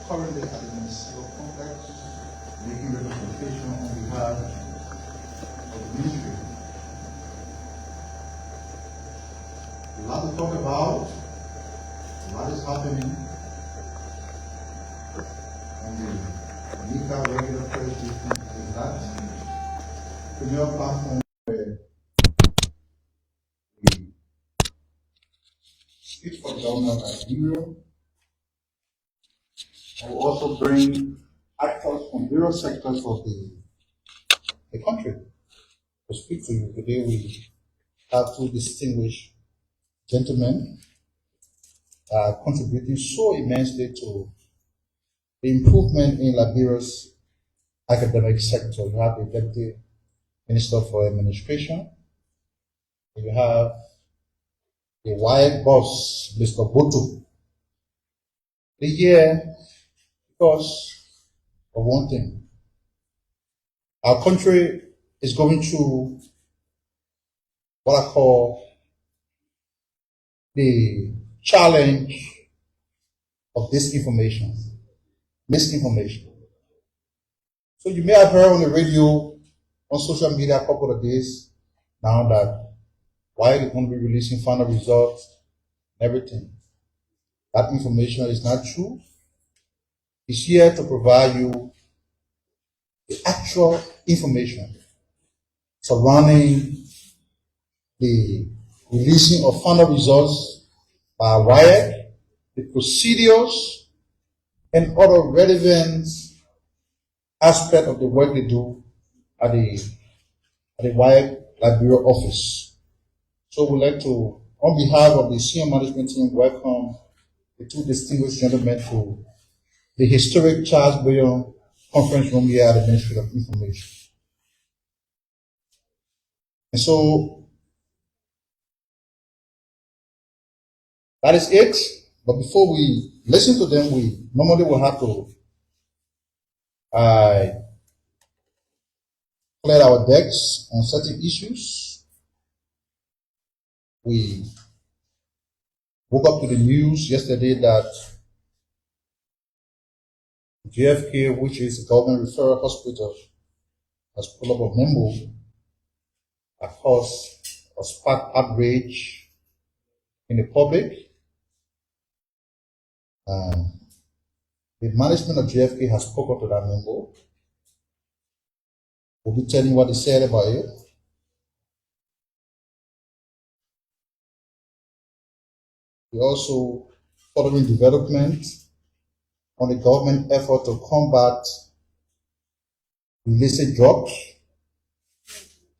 currently at the ministerial complex making representation on behalf of the ministry. A lot to talk about, a lot is happening on the MICAT regular press briefing is that premier platform where we speak for the government of Nigeria. I will also bring actors from various sectors of the country to speak to you. Today we have two distinguished gentlemen contributing so immensely to the improvement in Liberia's academic sector. You have the Deputy Minister for Administration. You have the WIAC boss, Mr. Boto. The year because of one thing. Our country is going through what I call the challenge of disinformation, misinformation. So you may have heard on the radio, on social media a couple of days now that WIAC is going to be releasing final results and everything. That information is not true. It's here to provide you the actual information surrounding the releasing of final results by WIAC, the procedures, and other relevant aspects of the work they do at the WIAC Liberia office. So we'd like to, on behalf of the senior management team, welcome the two distinguished gentlemen to the historic Charles Boyon conference room here at the Ministry of Information. And so that is it. But before we listen to them, we normally will have to clear our decks on certain issues. We woke up to the news yesterday that JFK, which is a government referral hospital, has pulled up a memo that caused a spark outrage in the public. The management of JFK has spoken to that memo. We'll be telling what they said about it. We also following development on the government effort to combat illicit drugs.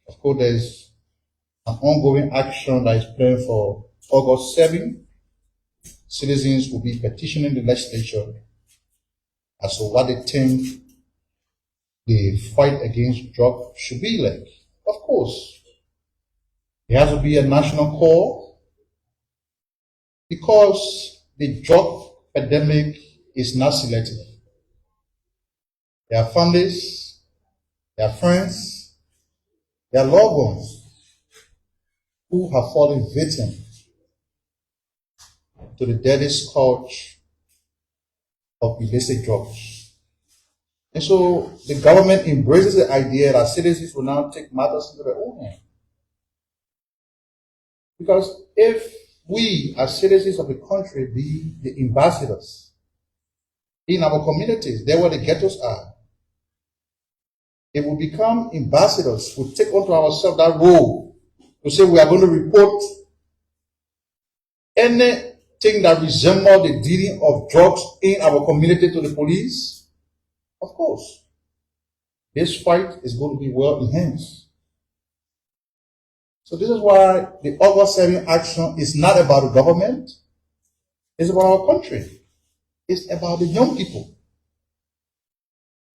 Of course, there's an ongoing action that is planned for August 7. Citizens will be petitioning the legislature as to what they think the fight against drugs should be like. Of course, there has to be a national call because the drug epidemic is not selective. There are families, there are friends, there are loved ones who have fallen victim to the deadly scourge of illicit drugs. And so the government embraces the idea that citizens will now take matters into their own hands. Because if we as citizens of the country be the ambassadors in our communities, there where the ghettos are, if we become ambassadors, we take onto ourselves that role to say we are going to report anything that resembles the dealing of drugs in our community to the police. Of course, this fight is going to be well enhanced. So this is why the August 7 action is not about the government, it's about our country. It's about the young people.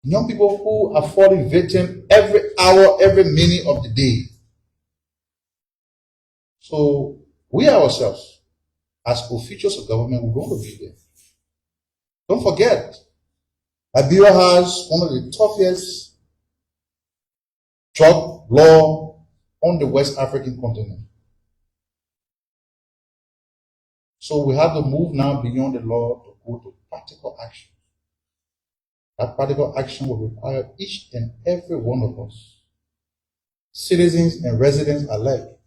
Young people who are falling victim every hour, every minute of the day. So we ourselves, as officials of government, we're going to be there. Don't forget, Liberia has one of the toughest drug law on the West African continent. So we have to move now beyond the law to go to practical action. That practical action will require each and every one of us, citizens and residents alike,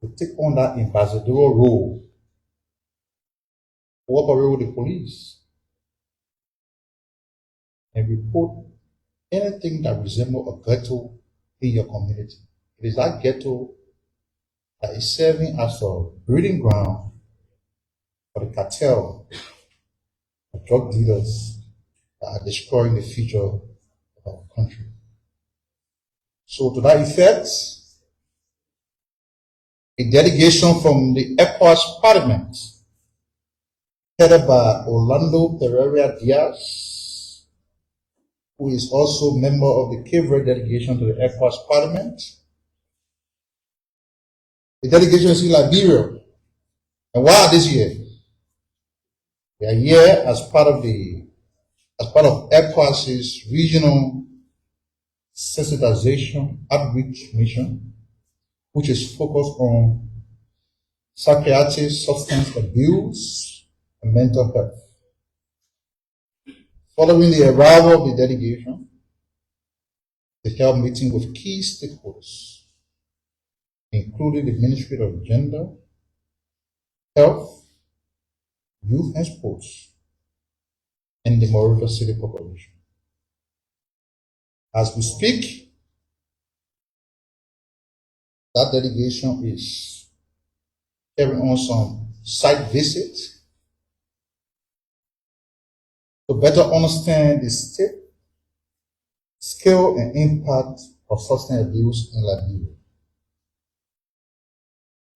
to take on that ambassadorial role, cooperate with the police, and report anything that resembles a ghetto in your community. It is that ghetto that is serving as a breeding ground for the cartel of drug dealers that are destroying the future of our country. So to that effect, a delegation from the ECOWAS Parliament, headed by Orlando Pereira Diaz, who is also member of the Cape Verde delegation to the ECOWAS Parliament. The delegation is in Liberia. And why are they here? They are here as part of ECOWAS's regional sensitization outreach mission, which is focused on psychiatric, substance abuse, and mental health. Following the arrival of the delegation, they held meetings with key stakeholders, including the Ministry of Gender, Health, Youth and Sports, and the Monrovia City Corporation. As we speak, that delegation is carrying on some site visits to better understand the state, scale, and impact of substance abuse in Liberia.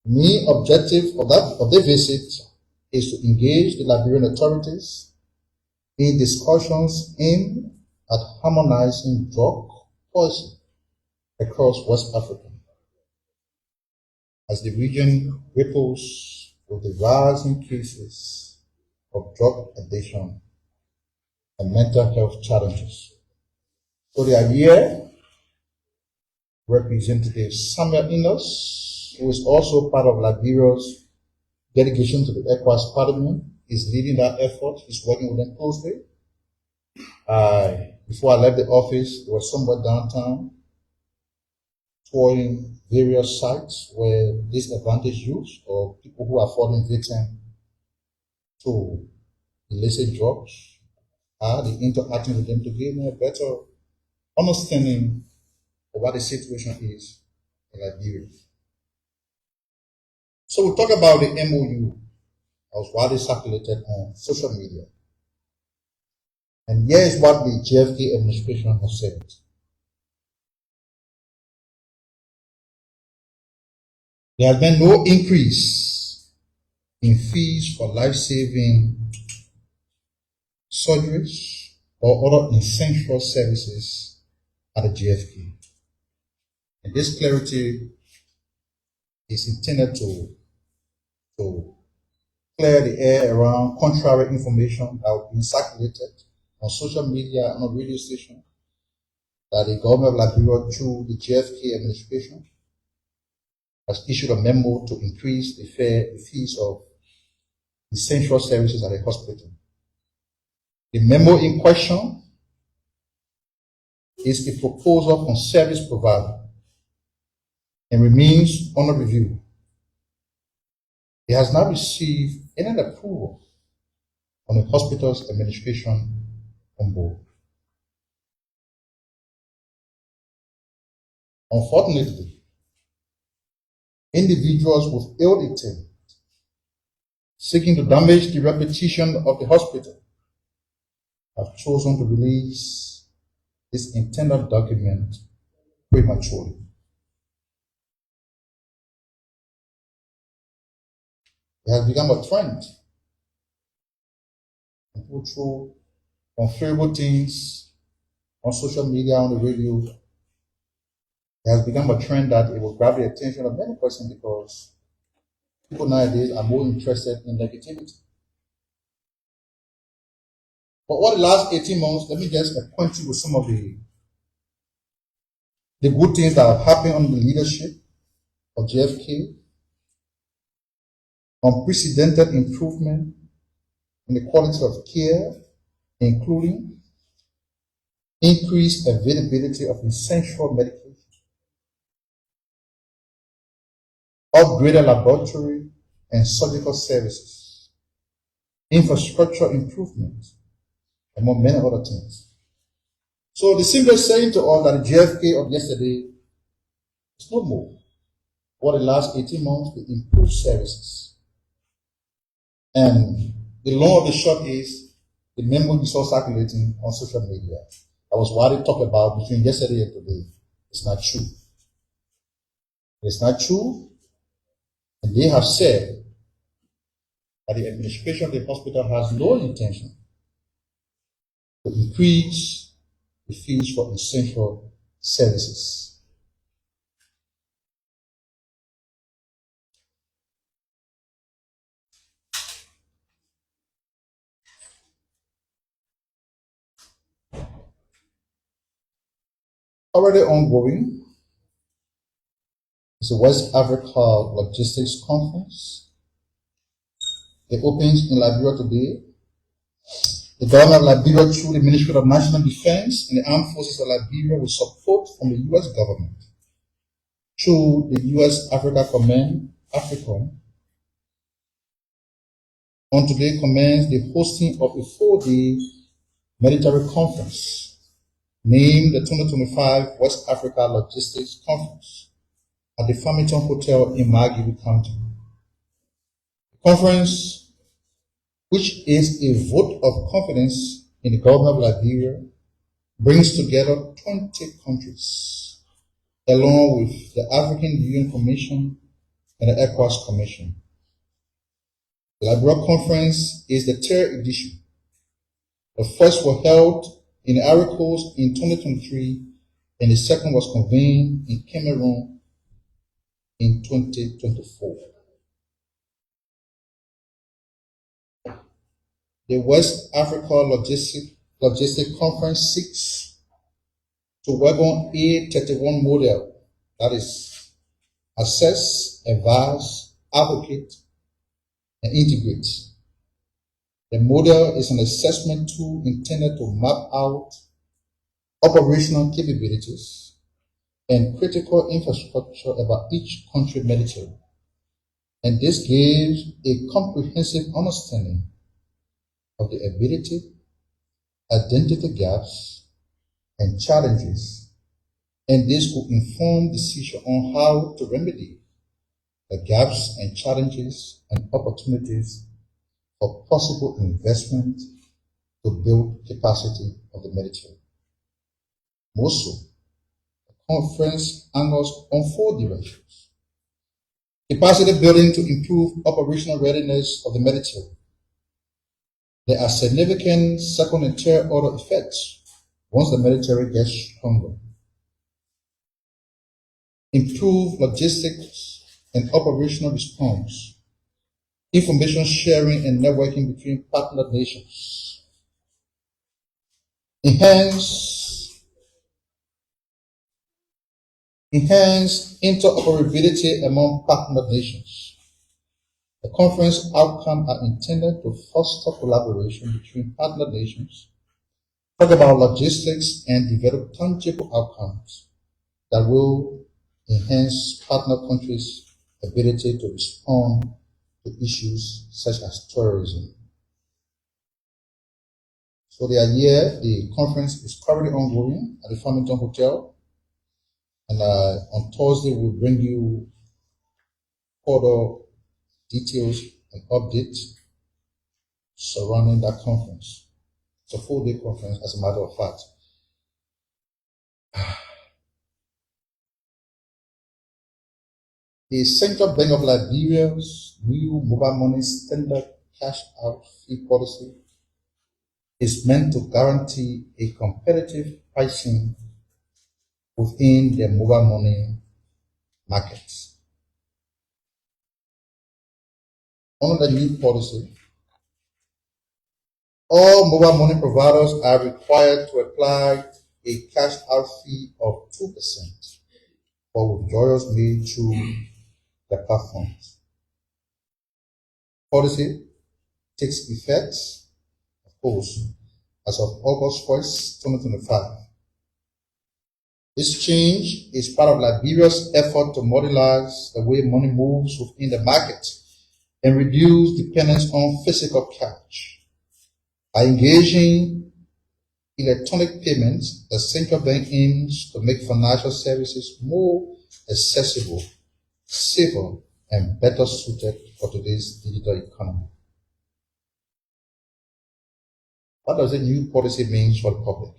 The main objective of the visit is to engage the Liberian authorities in discussions aimed at harmonizing drug policy across West Africa, as the region grapples with the rising cases of drug addiction and mental health challenges. So they are here, Representative Samuel Innes, who is also part of Liberia's delegation to the ECOWAS Parliament, is leading that effort. He's working with them closely. Before I left the office, there was somewhere downtown touring various sites where disadvantaged youth or people who are falling victim to illicit drugs are interacting with them to gain a better understanding of what the situation is in Liberia. So we'll talk about the MOU that was widely circulated on social media. And here is what the JFK administration has said. There has been no increase in fees for life-saving surgeries or other essential services at the JFK. And this clarity is intended to clear the air around contrary information that has been circulated on social media and on radio station that the government of Liberia, through the JFK administration, has issued a memo to increase the fees of essential services at the hospital. The memo in question is a proposal from service provider and remains under review. It has not received any approval from the hospital's administration on board. Unfortunately, individuals with ill intent seeking to damage the reputation of the hospital have chosen to release this intended document prematurely. It has become a trend. People throw unfavorable things on social media, on the radio. It has become a trend that it will grab the attention of many persons because people nowadays are more interested in negativity. But over the last 18 months, let me just acquaint you with some of the good things that have happened under the leadership of JFK. Unprecedented improvement in the quality of care including increased availability of essential medication, upgraded laboratory and surgical services, infrastructure improvement, among many other things. So the simplest saying to us that the JFK of yesterday is no more. For the last 18 months, we improved services. And the long of the short is the memo you saw circulating on social media. That was what they talked about between yesterday and today. It's not true. It's not true. And they have said that the administration of the hospital has no intention to increase the fees for essential services. Already ongoing is the West Africa Logistics Conference. It opens in Liberia today. The government of Liberia, through the Ministry of National Defense and the Armed Forces of Liberia, with support from the U.S. government, through the U.S. Africa Command, AFRICOM, on today commenced the hosting of a 4-day military conference named the 2025 West Africa Logistics Conference at the Farmington Hotel in Margibi County. The conference, which is a vote of confidence in the government of Liberia, brings together 20 countries, along with the African Union Commission and the ECOWAS Commission. The Liberia Conference is the third edition. The first was held in the Ivory Coast in 2023, and the second was convened in Cameroon in 2024. The West Africa Logistic Conference seeks to work on A31 model, that is, assess, advise, advocate, and integrate. The model is an assessment tool intended to map out operational capabilities and critical infrastructure about each country military. And this gives a comprehensive understanding of the ability, identity gaps, and challenges. And this will inform decision on how to remedy the gaps and challenges and opportunities for possible investment to build capacity of the military. More so, the conference angles on 4 directions: capacity building to improve operational readiness of the military. There are significant second and third order effects once the military gets stronger. Improve logistics and operational response, information sharing and networking between partner nations. Enhance interoperability among partner nations. The conference outcomes are intended to foster collaboration between partner nations, talk about logistics, and develop tangible outcomes that will enhance partner countries' ability to respond to issues such as terrorism. So the conference is currently ongoing at the Farmington Hotel, and on Thursday we'll bring you further details and updates surrounding that conference. It's a 4-day conference, as a matter of fact. The Central Bank of Liberia's new mobile money standard cash out fee policy is meant to guarantee a competitive pricing within the mobile money markets. Under the new policy, all mobile money providers are required to apply a cash out fee of 2% for withdrawals made through the platforms. Policy takes effect, of course, as of August 1st, 2025. This change is part of Liberia's effort to modernize the way money moves within the market and reduce dependence on physical cash. By engaging electronic payments, the central bank aims to make financial services more accessible, safer, and better suited for today's digital economy. What does the new policy mean for the public?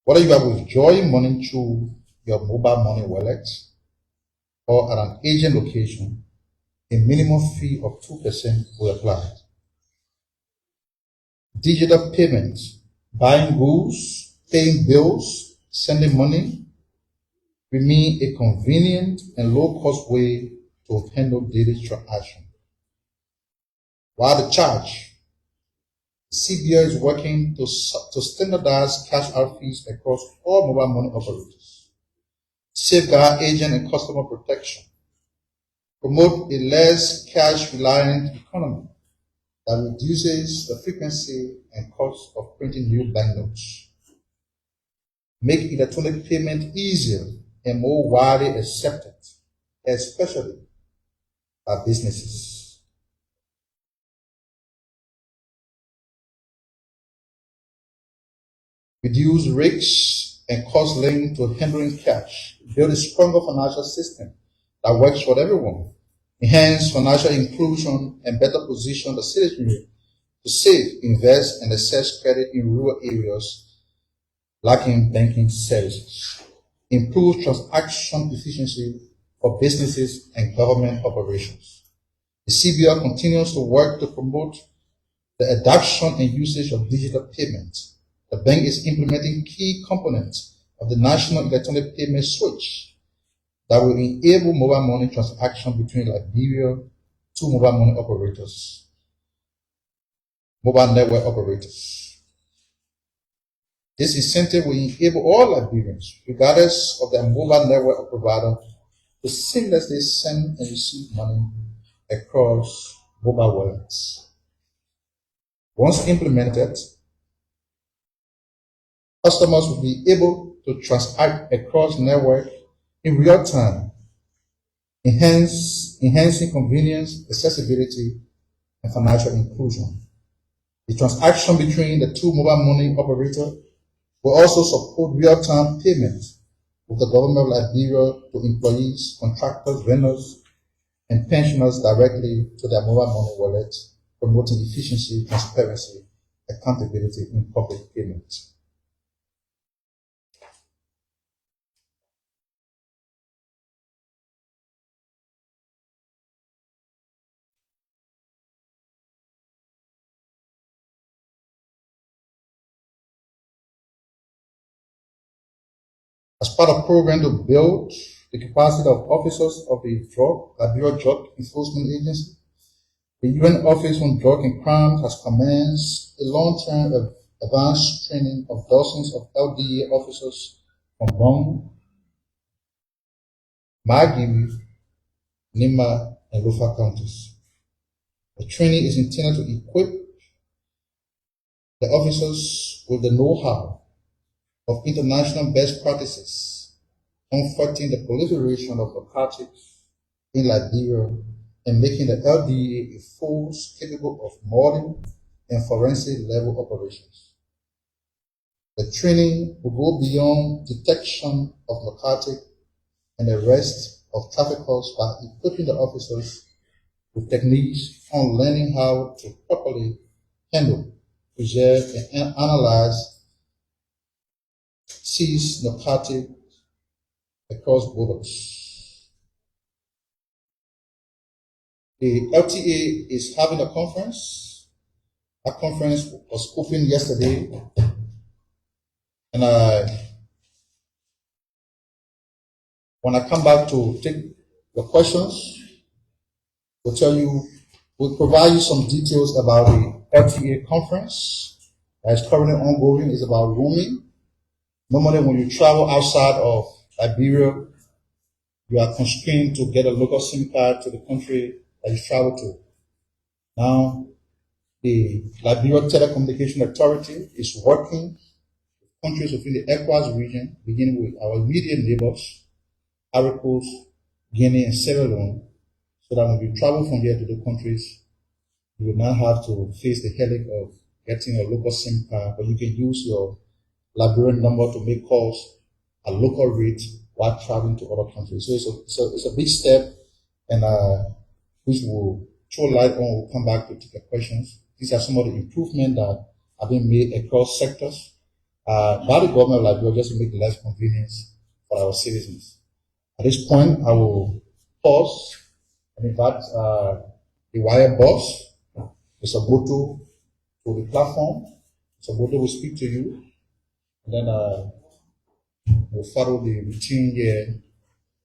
Whether you are withdrawing money through your mobile money wallet or at an agent location, a minimum fee of 2% will apply. Digital payments, buying goods, paying bills, sending money remain a convenient and low-cost way to handle daily transactions. While the charge, CBO is working to standardize cash out fees across all mobile money operators, safeguard agent and customer protection, promote a less cash-reliant economy that reduces the frequency and cost of printing new banknotes, make electronic payment easier and more widely accepted, especially by businesses. Reduce risks and costs linked to handling cash, build a stronger financial system that works for everyone, enhance financial inclusion, and better position the citizenry to save, invest, and access credit in rural areas lacking banking services, improve transaction efficiency for businesses and government operations. The CBR continues to work to promote the adoption and usage of digital payments. The bank is implementing key components of the National Electronic Payment Switch that will enable mobile money transaction between Liberia to mobile money operators, mobile network operators. This incentive will enable all Liberians, regardless of their mobile network provider, to seamlessly send and receive money across mobile wallets. Once implemented, customers will be able to transact across network in real time, enhancing convenience, accessibility, and financial inclusion. The transaction between the two mobile money operators will also support real-time payments with the government of Liberia to employees, contractors, vendors, and pensioners directly to their mobile money wallets, promoting efficiency, transparency, accountability in public payments. As part of a program to build the capacity of officers of the Liberia Drug Enforcement Agency, the UN Office on Drug and Crime has commenced a long-term advanced training of dozens of LDA officers from Bong, Magiri, Nima, and Lufa counties. The training is intended to equip the officers with the know-how of international best practices, comforting the proliferation of narcotics in Liberia and making the LDA a force capable of modern and forensic level operations. The training will go beyond detection of narcotic and arrest of traffickers by equipping the officers with techniques on learning how to properly handle, preserve, and analyze seized narcotics across borders. The LTA is having a conference. A conference was opened yesterday, and when I come back to take your questions, we'll provide you some details about the LTA conference that is currently ongoing. It's about roaming. Normally, when you travel outside of Liberia, you are constrained to get a local SIM card to the country that you travel to. Now, The Liberia Telecommunications Authority is working with countries within the ECOWAS region, beginning with our immediate neighbors, Ivory Coast, Guinea, and Sierra Leone, so that when we travel from here to the countries, you will not have to face the headache of getting a local SIM card, but you can use your Liberian number to make calls at local rate while traveling to other countries. So it's a big step, and which will throw light on. We'll come back to take your questions. These are some of the improvements that have been made across sectors by the government of Liberia just to make life convenience for our citizens. At this point, I will pause and invite the wire boss, Mr. Boto, to the platform. Mr. Boto will speak to you, and then we'll follow the routine here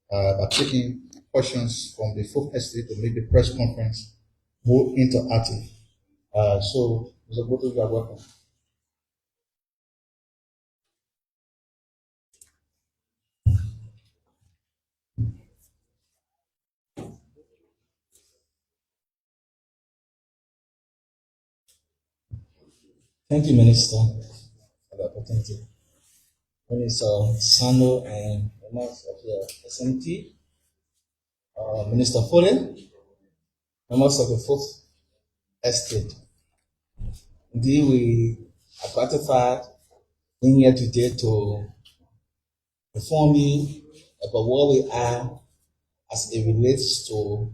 by taking questions from the folk estate to make the press conference more interactive. So, Mr. Boto, you are welcome. Thank you, Minister, for the opportunity. Minister Sando and members of the SMT, Minister Foley, members of the Fourth Estate. Indeed, we are gratified being here today to inform you about where we are as it relates to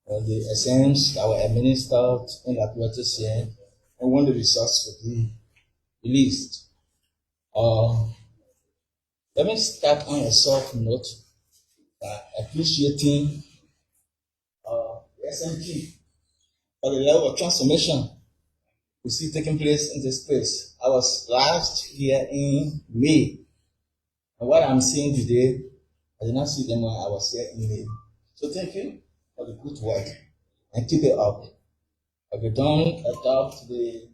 the exams that were administered in the this year and when the results will be released. Let me start on a soft note by appreciating the SMT for the level of transformation we see taking place in this place. I was last here in May, and what I'm seeing today, I did not see them when I was here in May. So thank you for the good work and keep it up. If you don't adopt the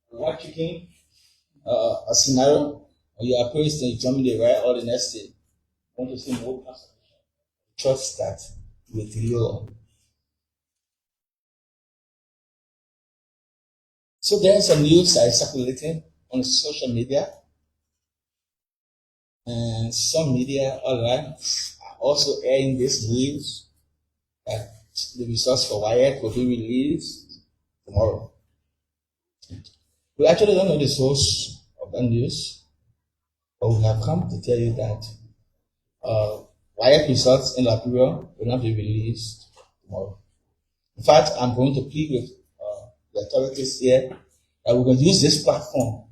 white chicken a scenario, and you are praised and you tell me the right or the next day, I want to see more transformation. Trust that with you. So there's a news that is circulating on social media, and some media online are also airing this news that the results for WIAC will be released tomorrow. We actually don't know the source of that news, but we have come to tell you that WIAC results in Liberia will not be released tomorrow. In fact, I'm going to plead with the authorities here that we can use this platform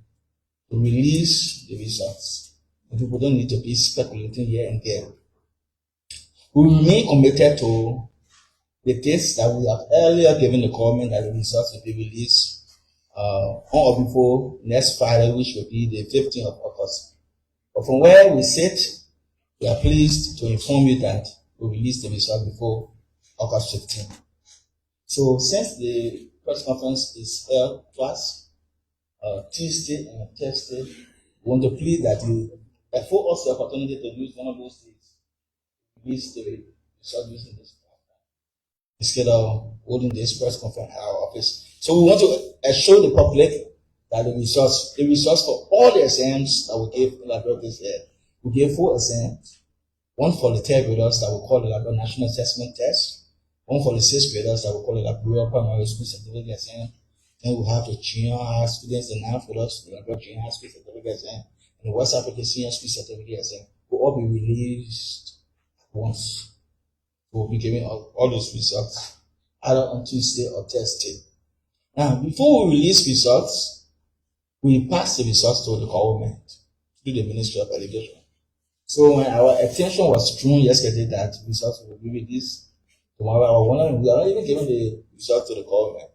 to release the results. And people don't need to be speculating here and there. We remain committed to the dates that we have earlier given the government that the results will be released on or before next Friday, which will be the 15th of August. But from where we sit, we are pleased to inform you that we release the result before August 15th. So since the press conference is held twice, Tuesday and Thursday, we want to plead that you afford us the opportunity to use one of those days to release the result using this platform instead of holding this press conference at our office. So we want to assure the public that the results for all the exams that we gave in Liberia this year, we gave 4 exams, one for the 3rd graders that we call the Liberia National Assessment Test, one for the 6th graders that we call the Liberia Primary School Certificate Exam. Then we have the junior high students, the 9th graders, the Liberia Junior High School Certificate Exam, and the West African Senior School Certificate Exam will all be released once. We'll be giving all those results either on Tuesday or Thursday. Now, before we release results, we pass the results to the government, to the Ministry of Education. So when our attention was drawn yesterday that results will be released tomorrow, we are not even giving the result to the government.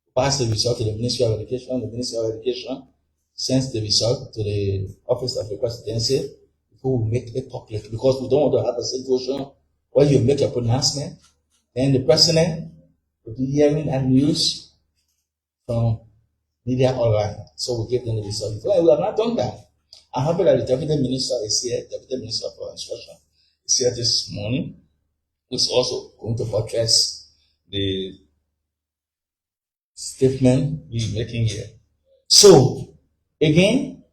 We pass the result to the Ministry of Education. The Ministry of Education sends the result to the Office of the Presidency before we make it public, because we don't want to have a situation where you make a pronouncement and the President will be hearing that news from media online. So we give them the result. Well, we have not done that. I'm happy that the Deputy Minister is here, Deputy Minister for Instruction is here this morning, who's also going to buttress the statement we're making here. So, again,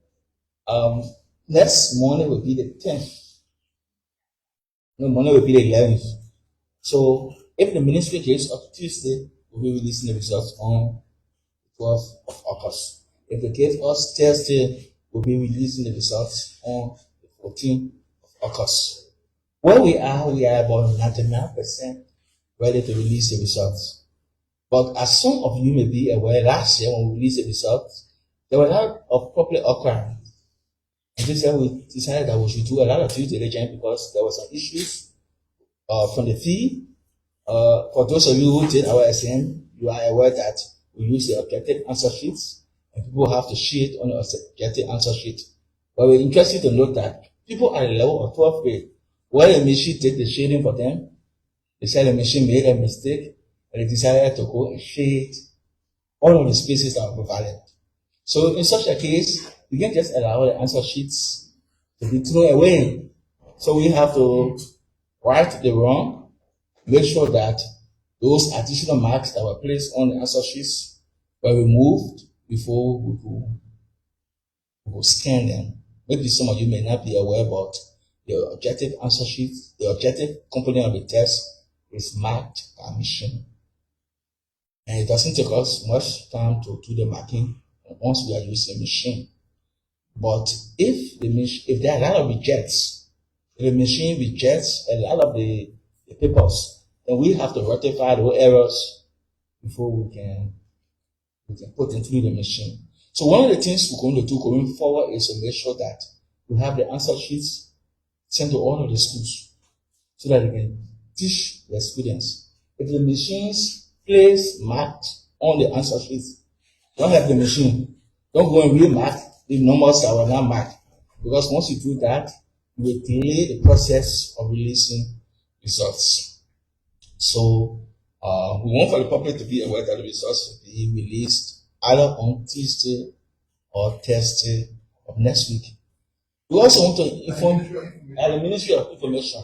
next morning will be the 10th. No, Monday will be the 11th. So, if the ministry case of Tuesday, we'll be releasing the results on 12th of August. If the case of Thursday, we'll be releasing the results on the 14th of August. Where we are about 99% ready to release the results. But as some of you may be aware, last year when we released the results, there were a lot of public occurrence. And this year we decided that we should do a lot of due diligence because there were some issues from the fee. For those of you who did our SM, you are aware that we use the objective answer sheets, and people have to shade on the objective answer sheet. But we're interested to note that people at the level of 12th grade, where the machine did the shading for them, they said the machine made a mistake, and they decided to go and shade all of the spaces that were valid. So in such a case, we can't just allow the answer sheets to be thrown away. So we have to right the wrong, make sure that those additional marks that were placed on the answer sheets were removed before we could scan them. Maybe some of you may not be aware, but the objective answer sheet, the objective component of the test is marked by machine. And it doesn't take us much time to do the marking once we are using machine. But if there are a lot of rejects, if the machine rejects a lot of the papers, then we have to rectify those errors before we can put into the machine. So one of the things we're going to do going forward is to make sure that we have the answer sheets sent to all of the schools so that they can teach the students. If the machines place marked on the answer sheets, don't have the machine. Don't go and remark the numbers that were not marked. Because once you do that, you will delay the process of releasing results. So we want for the public to be aware that the results will be released either on Tuesday or Thursday of next week. We also want to inform the Ministry of Information.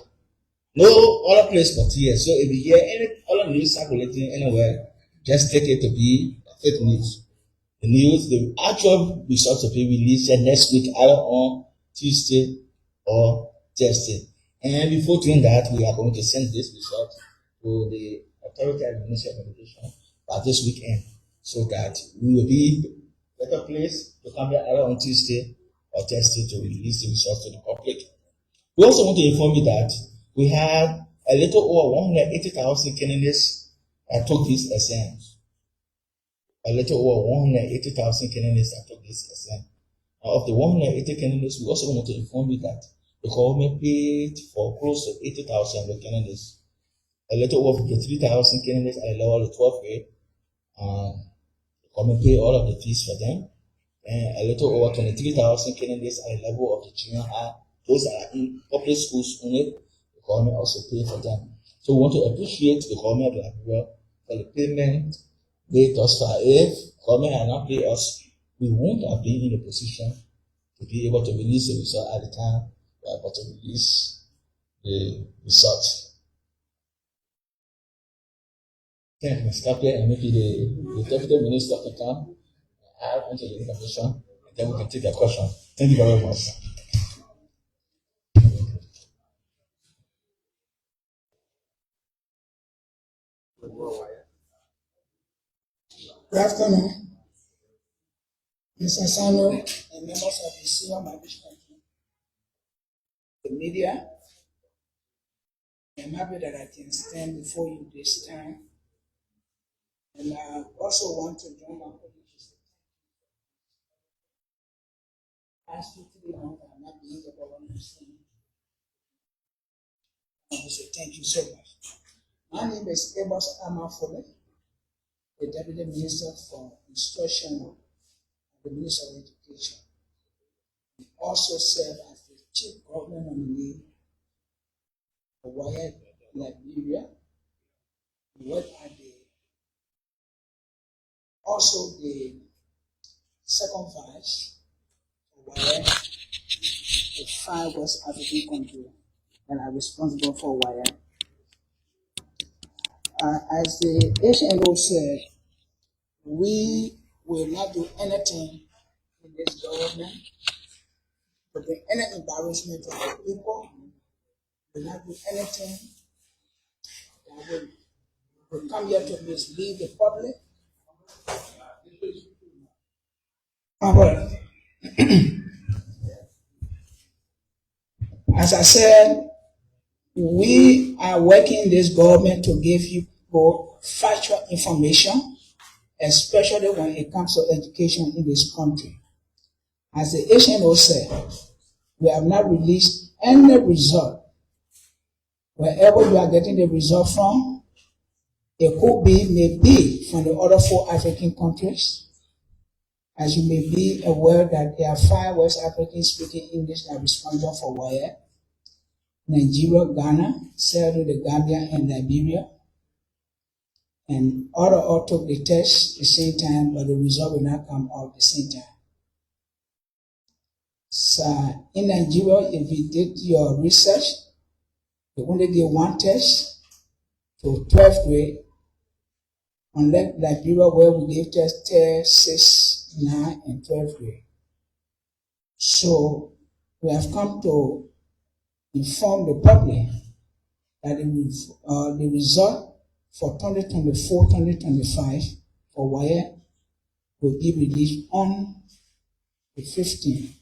No other place but here. So if you hear any other news circulating anywhere, just take it to be fake news. The actual results will be released next week either on Tuesday or Thursday. And before doing that, we are going to send this result to the authority and Ministry of Education by this weekend so that we will be better placed to come here either on Tuesday or Thursday to release the results to the public. We also want to inform you that we had a little over 180,000 candidates that took these exams. A little over 180,000 candidates that took this exam. Of the 180 candidates, we also want to inform you that the government paid for close to 80,000 of the candidates. A little over 53,000 candidates at the level of the 12th grade. The government paid all of the fees for them. And a little over 23,000 candidates at the level of the junior high. Those that are in public schools only, the government also paid for them. So we want to appreciate the government of Liberia for the payment made thus far. If government had not paid us, we won't have been in a position to be able to release the result at the time we are able to release the result. Thank you, Mr. Captain, and maybe the Deputy Minister can come and answer the information, and then we can take a question. Thank you very much. Good afternoon, Mr. Sano and members of the senior management, the media. I'm happy that I can stand before you this time. And I also want to join my colleagues. Last 3 months, I'm not being able to understand. I want to say thank you so much. My name is Amos Amafole, the Deputy Minister for Instruction and the Minister of Education. I also serve as the Chief Government Nominee for WIAD Liberia. Work at also the second vice for WIAD, the 5 West African country, and I'm responsible for WIAD. As the HNO said, we will not do anything in this government to bring any embarrassment to the people. We will not do anything that will come here to mislead the public. But as I said, we are working in this government to give you people factual information, especially when it comes to education in this country. As the HNO said, we have not released any result. Wherever you are getting the result from, it could be, maybe, from the other 4 African countries. As you may be aware that there are 5 West Africans speaking English that responded for WIRE: Nigeria, Ghana, Sierra Leone, the Gambia, and Liberia. And all took the test at the same time, but the result will not come out at the same time. So in Nigeria, if you did your research, you only give 1 test to 12th grade, unlike Liberia where we give test 6, 9, and 12th grade. So we have come to inform the public that the result for 2024-2025 for WIRE will be released on the 15th,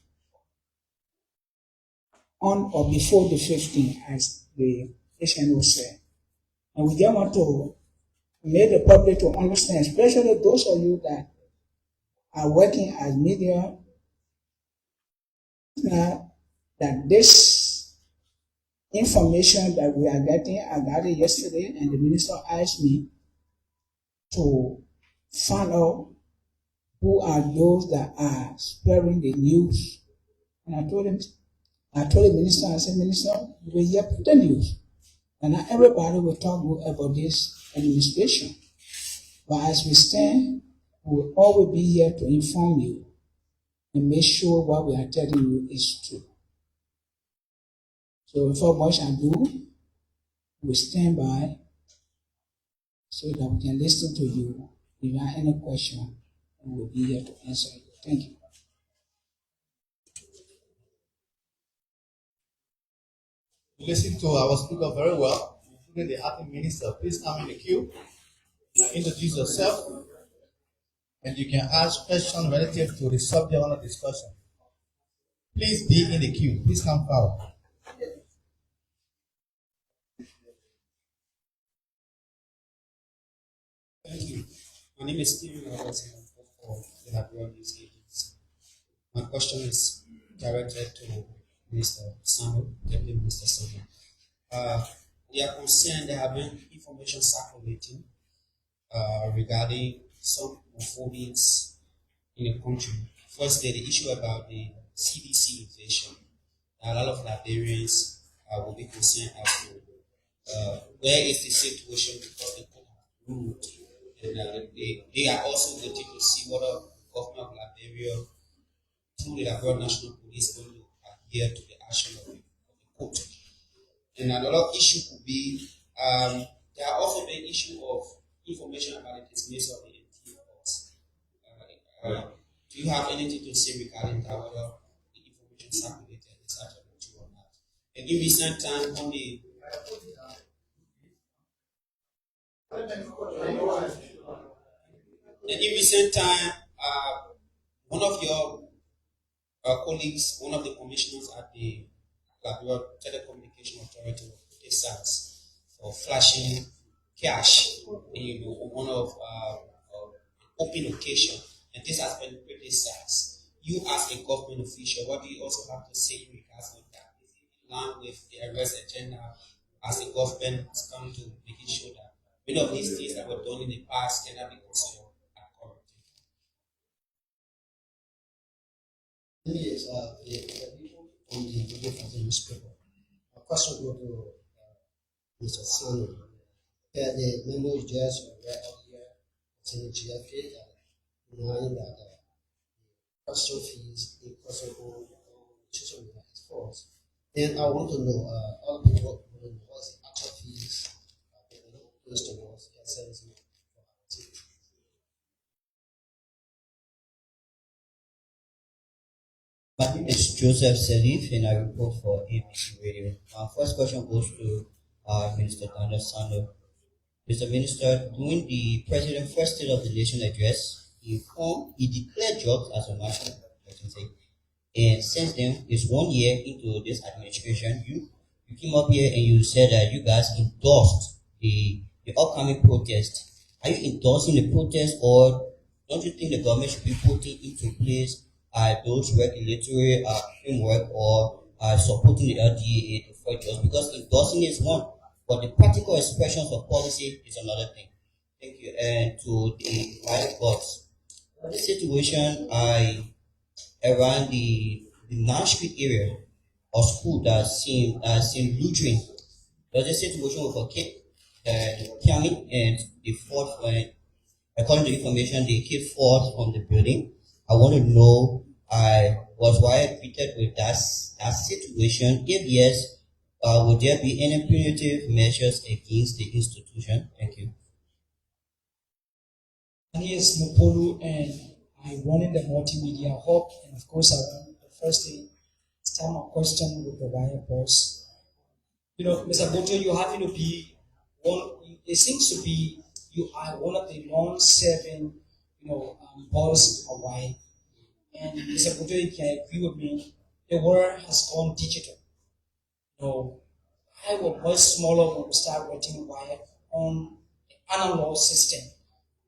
on or before the 15th, as the HNO said. And we just want to make the public to understand, especially those of you that are working as media, now that this information that we are getting, I got it yesterday, and the minister asked me to find out who are those that are spreading the news. And I told the minister, I said, Minister, you will hear the news. And not everybody will talk about this administration. But as we stand, we will always be here to inform you and make sure what we are telling you is true. So without much ado, we stand by so that we can listen to you. If you have any question, we will be here to answer you. Thank you. You listen to our speaker very well, including the acting minister. Please come in the queue, introduce yourself, and you can ask questions relative to the subject under discussion. Please be in the queue. Please come forward. Thank you. My name is Stephen Robertson for the Liberia News Agency. My question is directed to Minister Samuel, Deputy Minister Samuel. We are concerned there have been information circulating regarding some homophobics in the country. Firstly, the issue about the CDC invasion. A lot of Liberians will be concerned as to where is the situation because they could have ruled. And they are also waiting to see whether the government of Liberia, through the Liberia National Police, going to adhere to the action of the court. And another issue could be there are also been issue of information about the dismissal of the MT reports. Do you have anything to say regarding that, whether the information circulated is actually true or not? And in recent time, on the one of your colleagues, one of the commissioners at the Liberia Telecommunications Authority, was criticized for flashing cash in one of open occasion, and this has been criticized. You, as a government official, what do you also have to say in regards to that? Is it in line with the arrest agenda as the government has come to making sure that many of these things that were done in the past cannot be considered correct? Yes, the people from the Google for the newspaper. A question go to Mr. Sanu. The memo is just read earlier concerning GFA denying that custom fees impossible social media is false. Then I want to know, all people want to know what's the actual fees close to what's the My name is Joseph Salif, and I report for ABC Radio. My first question goes to Minister Daniel Sando. Mr. Minister, during the President's first State of the Nation address, he declared jobs as a national emergency. And since then, it's 1 year into this administration. You came up here and you said that you guys endorsed the upcoming protest. Are you endorsing the protest, or don't you think the government should be putting into place those regulatory framework, or supporting the LDA to fight jobs? Because endorsing is one, but the practical expressions of policy is another thing. Thank you. And to the white box, this situation, around the Nan Street area of school that seem Lutheran. There's a situation with a kid coming and the fourth when according to information the kid falls from the building. I want to know I was wired treated with that situation. If yes, would there be any punitive measures against the institution? Thank you. My name is Mopolu, and I run in the multimedia hub. And of course, I want the first thing start my question with the wire boss. Mr. Boto, you happen to be one. It seems to be you are one of the long-serving, boss of wire. And Mr. Boto, you can agree with me. The world has gone digital. I was much smaller when we started working wire on the analog system.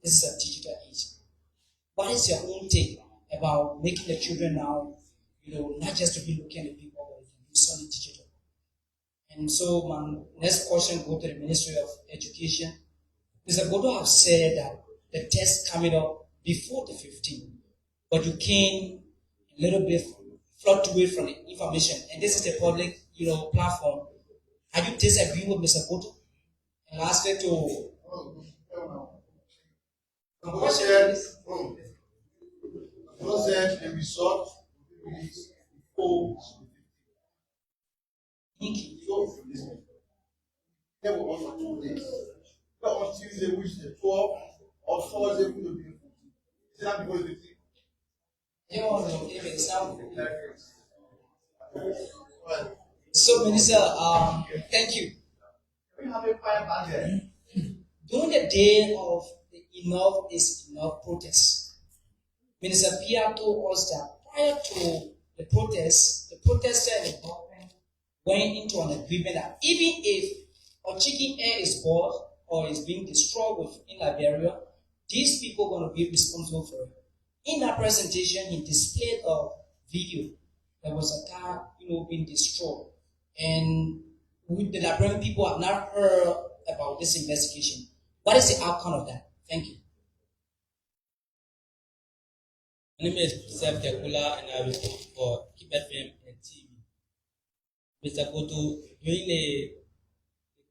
This is a digital age. What is your own take about making the children now, not just to be looking at the people, but they can do something digital? And so my next question go to the Ministry of Education. Mr. Bodo have said that the test coming up before the 15th, but you can a little bit fluctuate from the information, and this is a public, platform. Are you disagree with Mr. Bodo? And lastly, to God said the result is before. So, there were 1 or 2 days. That on Tuesday, which is the 12th, or Thursday, which will be the 14th. Is that because the thing? So, Minister, thank you. We have a fire back there. During the day of the Enough is Enough protest, Minister Pia told us that prior to the protest, the protester and the government went into an agreement that even if a chicken air is bought or is being destroyed within Liberia, these people are going to be responsible for it. In that presentation, he displayed a video. There was a car, being destroyed. And the Liberian people have not heard about this investigation. What is the outcome of that? Thank you. My name is Joseph Tekula, and I report for Keep FM and TV. Mr. Boto, during the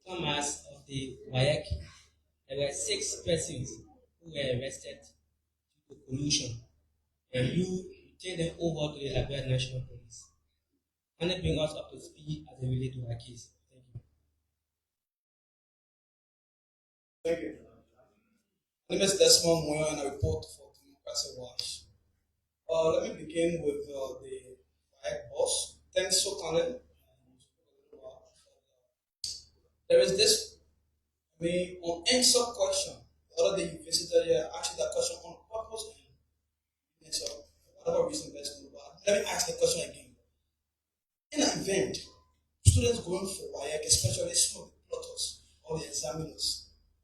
climax of the WAEC, there were 6 persons who were arrested due to collusion, and you take them over to the Liberia National Police. Can it bring us up to speed as it relates to our case? Thank you. Thank you. My name is Desmond Moyo, and I report for Democracy Watch. Let me begin with the white boss. Thanks for coming. There is this, unanswered question. The other day you visited here, asked that question on purpose, and so whatever reason best move on. Let me ask the question again. In an event, students going for WAEC, especially some of the plotters or the examiners,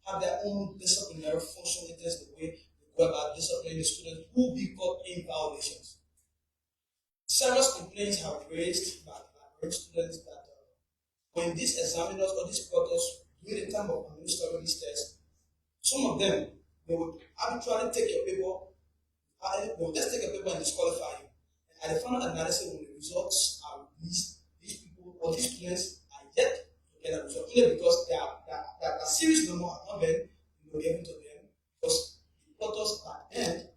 have their own disciplinary function. It is the way they go about disciplining the students who be caught in violations. Serious complaints have raised by students that when these examiners or these plotters during the time of administering these tests, some of them they would arbitrarily take your paper, they will just take a paper and disqualify you. And at the final analysis, when the results are released, these people or these students are yet to get a result, either because their serious number have not been given to them, because the plotters at the end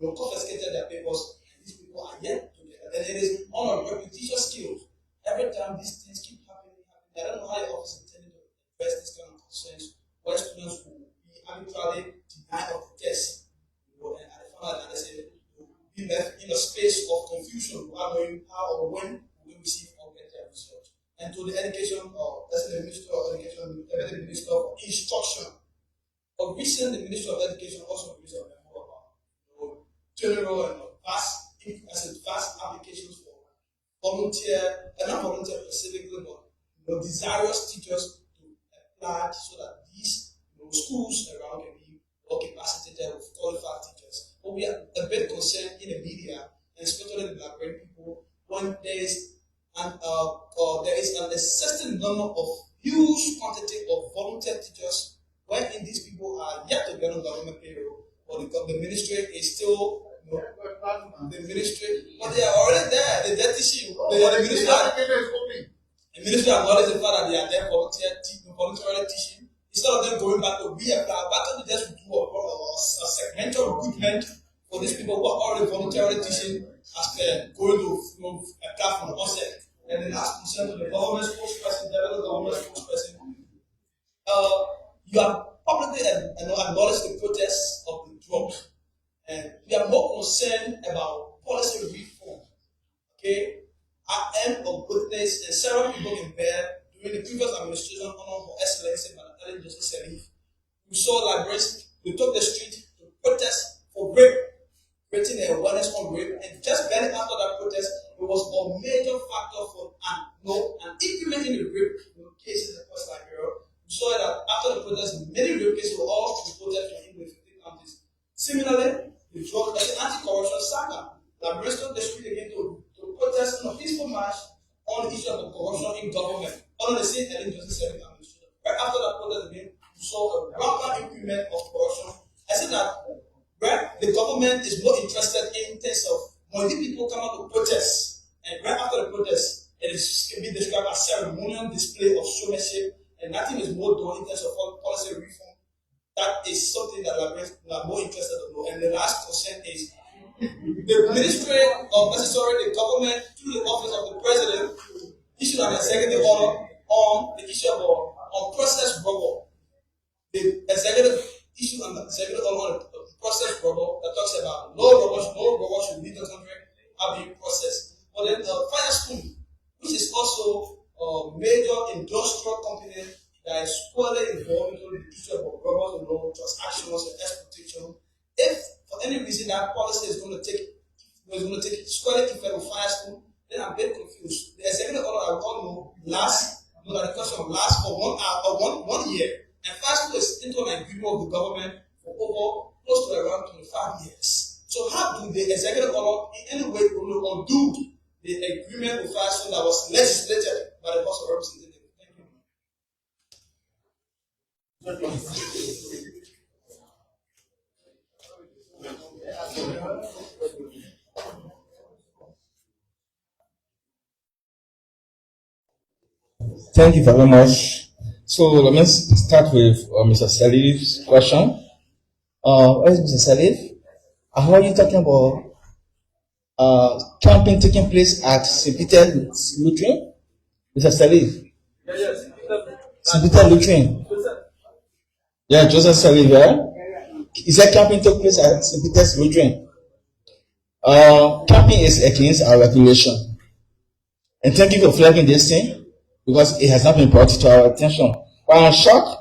confiscated their papers, and these people are yet to get it. And it is on a repetition skills. Every time these things keep happening, I don't know how your office is intending to address this kind of concerns, where students will be arbitrarily denied of the test, and at the final analysis, will be left in a space of confusion. confusion about knowing how or when we receive or get their results. And to the education of, let's say the Minister of Education, the Minister of Instruction. Of recent, the Minister of Education also released a memo about general and vast applications for volunteer, and not volunteer specifically, but desirous teachers to apply so that these schools around can be well capacitated with qualified teachers. But we are a bit concerned in the media, and especially the black people, when there is an existing number of huge quantity of volunteer teachers, when these people are yet to get on government payroll, or the ministry is still the ministry, but they are already there. They're teaching. The ministry acknowledges the fact that they are there voluntarily teaching. Instead of them going back to reapply, why don't they just do a segmental recruitment for these people who are already voluntarily teaching as they're going to apply for the onset? And the last concern to the government spokesperson, the government spokesperson, you have publicly acknowledged the protests of the drugs, and we are more concerned about policy reform. Okay, I am of goodness, and several people in there during the previous administration under Her Excellency Madam Joseph Serif, we saw libraries, we took the street to protest for rape, creating an awareness on rape, and just very after that protest, it was a major factor for an increment in the rape cases across Liberia. We saw that after the protest, many rape cases were all reported from English 15 counties. Similarly, the drug as an anti-corruption saga, Liberians took the street again to protest in a peaceful march on the issue of corruption in government, under the same Ellen Johnson administration. Right after that protest again, we saw a rapid increment of corruption. I said that the government is more interested in terms of when the people come out to protest, and right after the protest, it can be described as ceremonial display of showmanship, and nothing is more done in terms of policy reform. That is something that Liberians are more interested in know. And the last concern is the ministry of necessary, the government, through the office of the president, issued an executive order on the issue of processed rubber. The executive issued an executive order on processed rubber that talks about no rubber should leave the country are being processed. But then Firestone, which is also a major industrial company that is squarely involved in the issue of rubber and rubber transactions and exploitation, if for any reason that policy is going to take squarely effect on Firestone, then I'm a bit confused. The executive order I all know lasts for 1 hour or 1 year, and Firestone is into an agreement with the government for over close to around 25 years. So how do the executive order in any way undo the agreement with Firestone that was legislated by the House of Representatives? Thank you very much. So let me start with Mr. Salif's question. Where is Mr. Salif? I heard you talking about camping taking place at St. Peter Lutheran. Mr. Salif. Yes. St. Peter Lutheran. Yeah, Joseph Salif, yeah? He said camping took place at St. Peter's Lutheran. Camping is against our regulation. And thank you for flagging this thing, because it has not been brought to our attention. But I'm shocked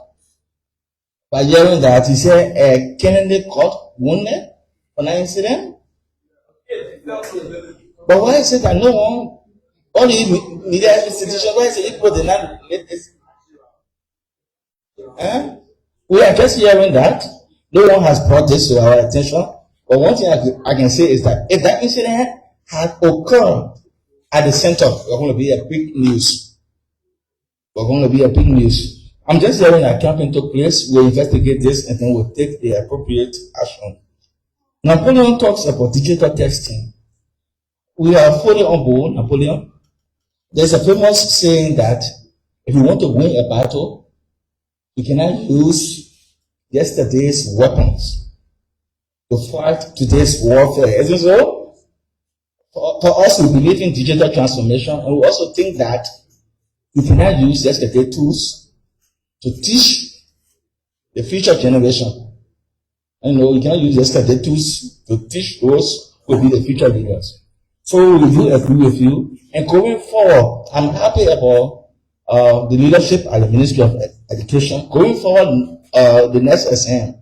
by hearing that he said a candidate got wounded for that incident. But why is it that no one, all the media institutions, why is it people did not relate this? We are just hearing that. No one has brought this to our attention. But one thing I can say is that if that incident had occurred at the center, we're going to be a big news. We're going to be a big news. I'm just hearing that camping took place. We'll investigate this and then we'll take the appropriate action. Napoleon talks about digital texting. We are fully on board, Napoleon. There's a famous saying that if you want to win a battle, you cannot use yesterday's weapons to fight today's warfare. Isn't so? For us, we believe in digital transformation, and we also think that you cannot use yesterday's tools to teach the future generation. You cannot use yesterday's tools to teach those who will be the future leaders. So we do agree with you. And going forward, I'm happy about the leadership at the Ministry of Education. Going forward, the next SM,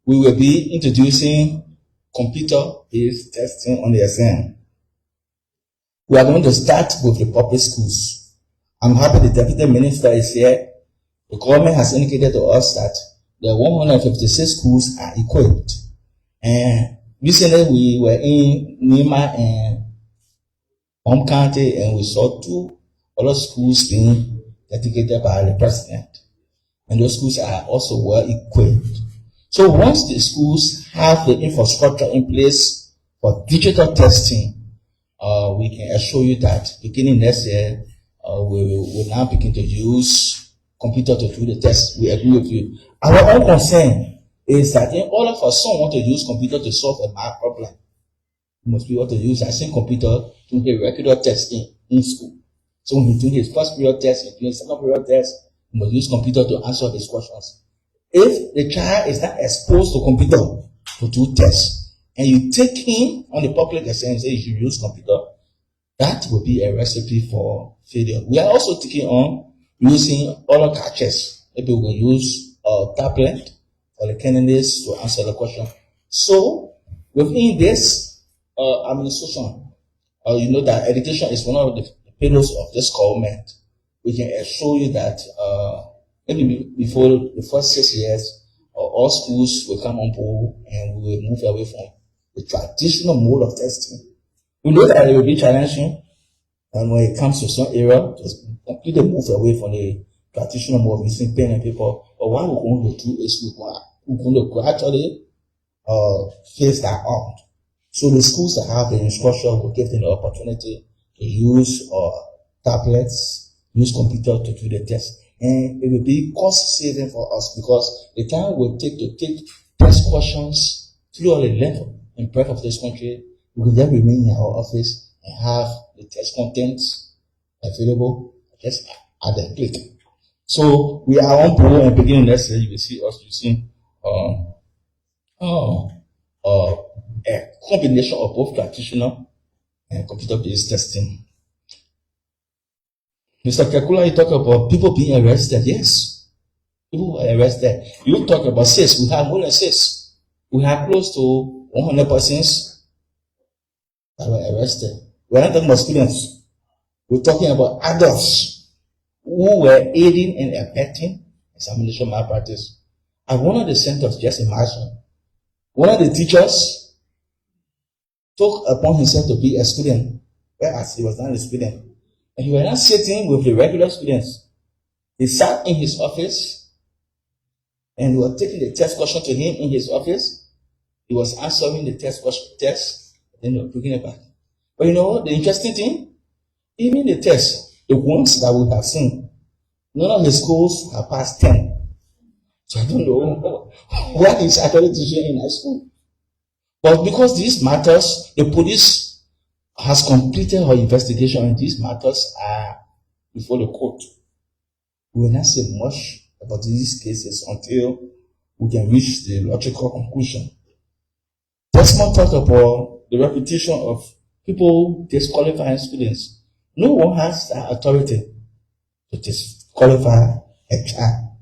we will be introducing computer-based testing on the SM. We are going to start with the public schools. I'm happy the Deputy Minister is here. The government has indicated to us that the 156 schools are equipped. And recently we were in Nima and home county, and we saw 2 other schools being dedicated by the president. And those schools are also well equipped. So once the schools have the infrastructure in place for digital testing, we can assure you that beginning next year, we will now begin to use computer to do the test. We agree with you. Our own concern is that in order for someone to use computer to solve a math problem, you must be able to use that same computer to do a regular testing in school. So when he's doing his first period test, he's doing second period test, he must use computer to answer his questions. If the child is not exposed to computer to do tests, and you take him on the public exam and say you should use computer, that will be a recipe for failure. We are also taking on using other catches. Maybe we will use a tablet for the candidates to answer the question. So within this administration, you know that education is one of the pillars of this government. We can assure you that maybe before the first 6 years, all schools will come on board and we will move away from the traditional mode of testing. We know that it will be challenging, and when it comes to some area, just completely move away from the traditional mode of using pen and paper. But what we're going to do is we're going to gradually phase that out. So the schools that have the instruction will give them the opportunity to use tablets, use computer to do the test. And it will be cost saving for us because the time will take to take test questions through the length and breadth of this country. We will then remain in our office and have the test contents available just at the click. So we are on board, and beginning next year you will see us using a combination of both traditional and computer-based testing. Mr. Kekula, you talk about people being arrested. Yes, people were arrested. You talk about 6. We have more than 6. We have close to 100 persons that were arrested. We're not talking about students. We're talking about adults who were aiding and abetting examination malpractice. At one of the centers, just imagine, one of the teachers took upon himself to be a student, whereas he was not a student. And he was not sitting with the regular students. He sat in his office and we were taking the test question to him in his office. He was answering the test, then they were bringing it back. But you know what? The interesting thing, even the test, the ones that we have seen, none of the schools have passed 10. So I don't know what is actually teaching in high school. But because these matters, the police has completed her investigation and these matters are before the court. We will not say much about these cases until we can reach the logical conclusion. Desmond talked about the reputation of people disqualifying students. No one has that authority to disqualify a child.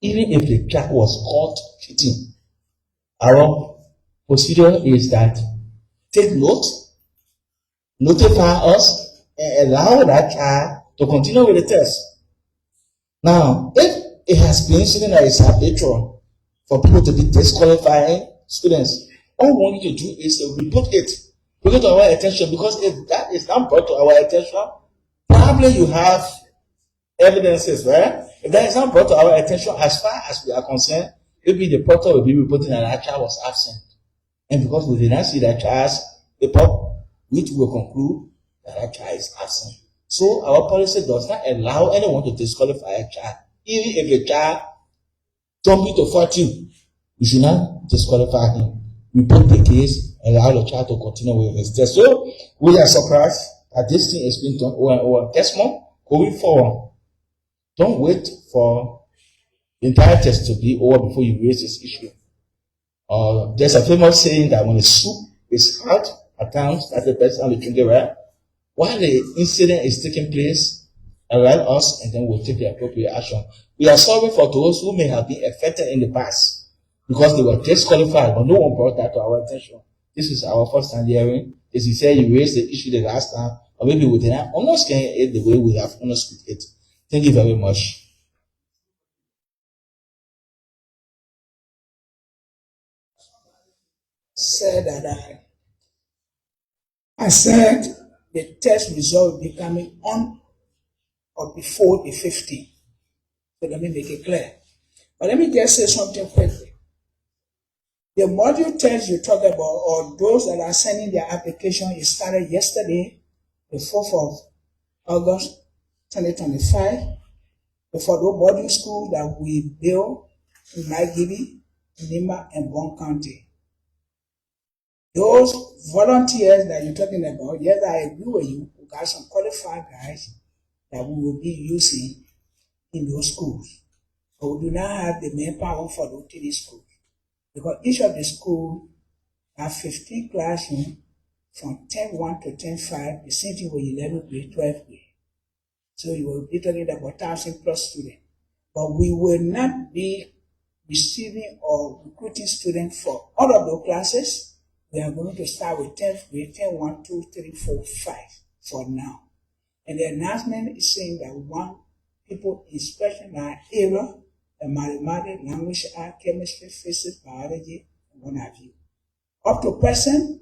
Even if the child was caught cheating, our procedure is that take note, notify us, and allow that child to continue with the test. Now, if it has been something that is habitual for people to be disqualifying students, all we want you to do is to report it, bring it to our attention, because if that is not brought to our attention, probably you have evidences, right? If that is not brought to our attention, as far as we are concerned, maybe the portal will be reporting that that child was absent. And because we did not see that child's report, which will conclude that that child is absent. So our policy does not allow anyone to disqualify a child. Even if the child don't meet to 14, you should not disqualify him. Report the case, allow the child to continue with his test. So we are surprised that this thing is being done over and over. Desmond, going forward, don't wait for the entire test to be over before you raise this issue. There's a famous saying that when the soup is hot accounts, that's the person on the trigger, right? While the incident is taking place, alert us, and then we'll take the appropriate action. We are sorry for those who may have been affected in the past because they were disqualified, but no one brought that to our attention. This is our first time hearing. As you said, you raised the issue the last time, or maybe we did not understand it the way we have understood it. Thank you very much. Said that I said the test result will be coming on or before the 15th. So let me make it clear. But let me just say something quickly. The module test you talk about, or those that are sending their application, it started yesterday, the 4th of August 2025, for the module school that we built in Naigibi, Nima, and Bon County. Those volunteers that you're talking about, yes, I agree with you. We got some qualified guys that we will be using in those schools. But we do not have the manpower for those 3 schools. Because each of the schools have 15 classrooms from 10-1 to 10-5, the same thing with 11th grade, 12th grade. So you will be talking about 1,000 plus students. But we will not be receiving or recruiting students for all of those classes. We are going to start with 10th grade, 10, 1, 2, 3, 4, 5 for now. And the announcement is saying that we want people in special area, the mathematics, language, art, chemistry, physics, biology, and what have you. Up to present,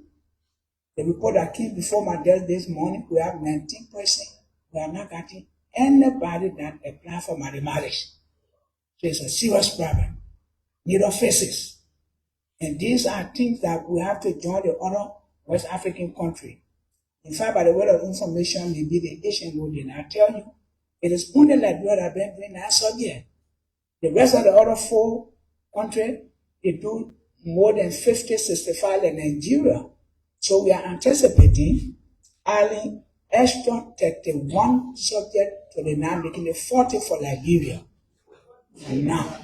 the report that came before my desk this morning, we have 19%. We are not getting anybody that apply for mathematics. So it's a serious problem. Need of physics. And these are things that we have to join the other West African country. In fact, by the word of information, maybe the Asian region, I tell you, it is only Liberia that been doing that subject. The rest of the other 4 countries, they do more than 50, 65 in Nigeria. So we are anticipating adding extra 31 subjects to the now, making it 40 for Liberia. And now,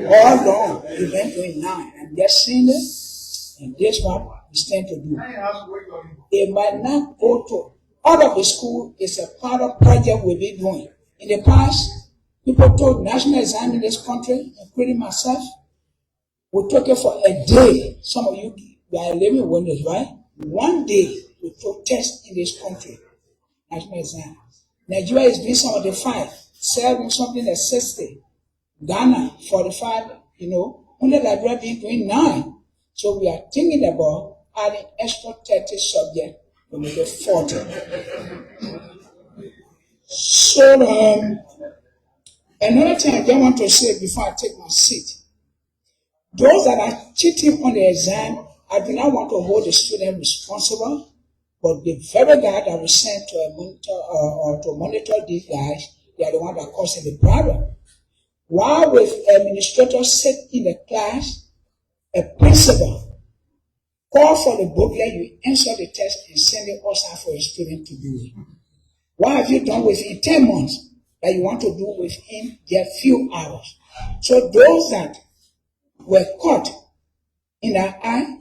all along, we've been doing now. I'm just saying this, and this one we stand to do. They might not go to all of the school. It's a part of project we'll be doing. In the past, people took national exam in this country, including myself. We took it for a day. Some of you are living wonders, right? One day we took tests in this country, national exam. Nigeria is doing some of the 5, 7, something like 60. Ghana, 45, only Liberia being doing 9. So we are thinking about adding extra 30 subjects to make it 40. So, another thing I don't want to say before I take my seat. Those that are cheating on the exam, I do not want to hold the student responsible, but the very guy that we sent to a monitor or to monitor these guys, they are the ones that are causing the problem. While with administrators sit in the class, a principal call for the booklet, you answer the test and send it us out for a student to do it. What have you done within 10 months that you want to do within a few hours? So those that were caught in our eye,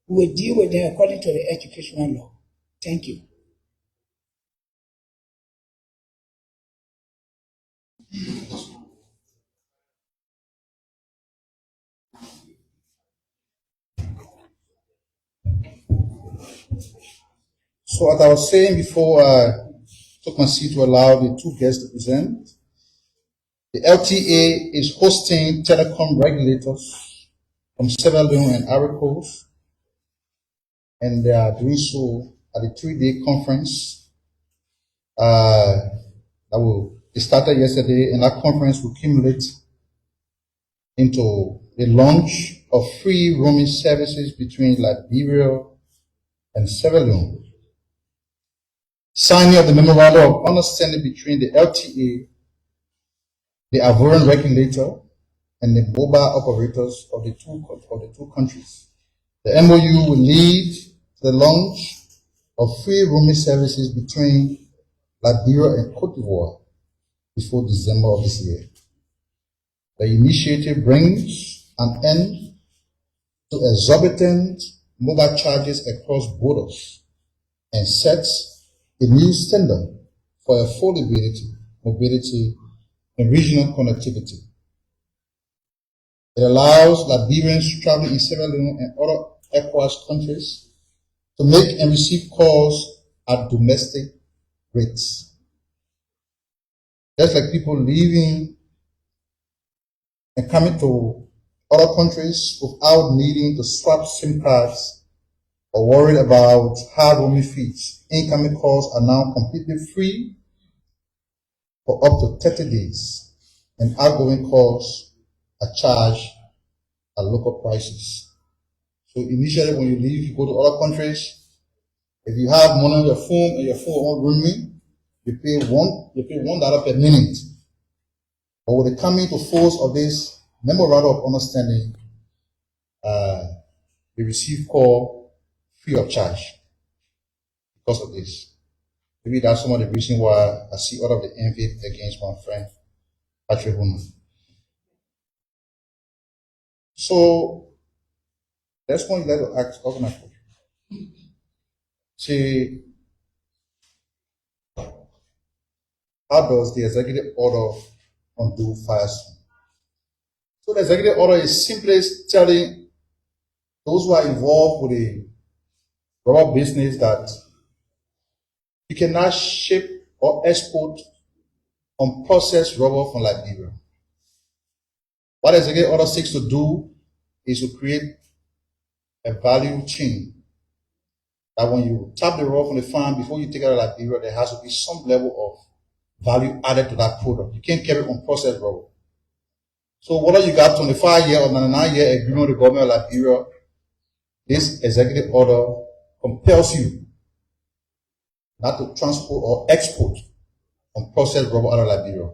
we will deal with them according to the educational law. Thank you. So as I was saying before I took my seat to allow the 2 guests to present, the LTA is hosting telecom regulators from Sierra Leone and Ivory Coast, and they are doing so at a 3-day conference it started yesterday, and that conference will culminate into the launch of free roaming services between Liberia and Sierra Leone. Signing of the memorandum of understanding between the LTA, the Ivorian regulator, and the mobile operators of the two countries. The MOU will lead to the launch of free roaming services between Liberia and Cote d'Ivoire before December of this year. The initiative brings an end to exorbitant mobile charges across borders and sets a new standard for affordability, mobility, and regional connectivity. It allows Liberians traveling in Sierra Leone and other ECOWAS countries to make and receive calls at domestic rates. Just like people leaving and coming to other countries without needing to swap SIM cards or worried about hard roaming fees. Incoming calls are now completely free for up to 30 days, and outgoing calls are charged at local prices. So initially when you leave, you go to other countries, if you have money on your phone and your phone won't roaming, you pay $1 per minute. But with the coming to force of this memorandum of understanding, you receive call free of charge because of this. Maybe that's some of the reason why I see all of the envy against my friend Patrick Huna. So that's one you like to ask Governor. See, how does the executive order undo Firestone? So the executive order is simply telling those who are involved with the rubber business that you cannot ship or export unprocessed rubber from Liberia. What the executive order seeks to do is to create a value chain that when you tap the rubber from the farm before you take it out of Liberia, there has to be some level of value added to that product. You can't carry unprocessed rubber. So whether you got 25-year or 99-year agreement with the government of Liberia, this executive order compels you not to transport or export unprocessed rubber out of Liberia.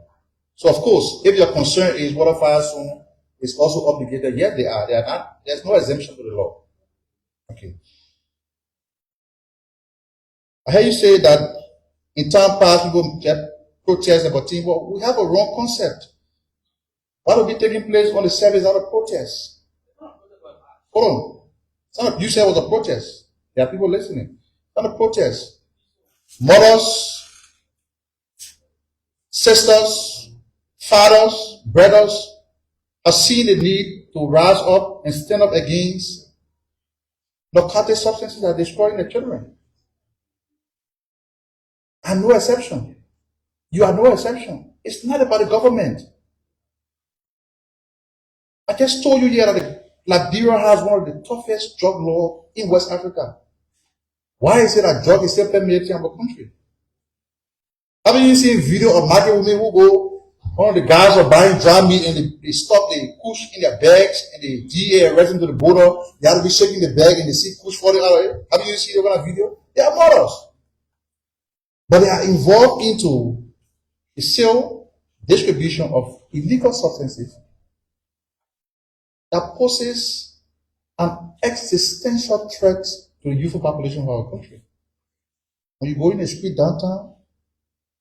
So of course, if your concern is whether Firestone is also obligated, yes, they are. They are not. There's no exemption to the law. Okay. I hear you say that in time past people get protests about things, but we have a wrong concept. What will be taking place on the service out of protest? Hold on. You said it was a protest. There are people listening. It's not a protest. Mothers, sisters, fathers, brothers have seen the need to rise up and stand up against narcotic substances that are destroying the children. I'm no exception. You are no exception. It's not about the government. I just told you here that Liberia has one of the toughest drug laws in West Africa. Why is it that drug is still permeating our country? Haven't you seen video of market women who go, one of the guys are buying dry meat and they stop the kush in their bags and the DA arrest them to the border. They have to be shaking the bag and they see kush falling out of it. Haven't you seen that video? They are murders. But they are involved into the sale, distribution of illegal substances that poses an existential threat to the youthful population of our country. When you go in the street downtown,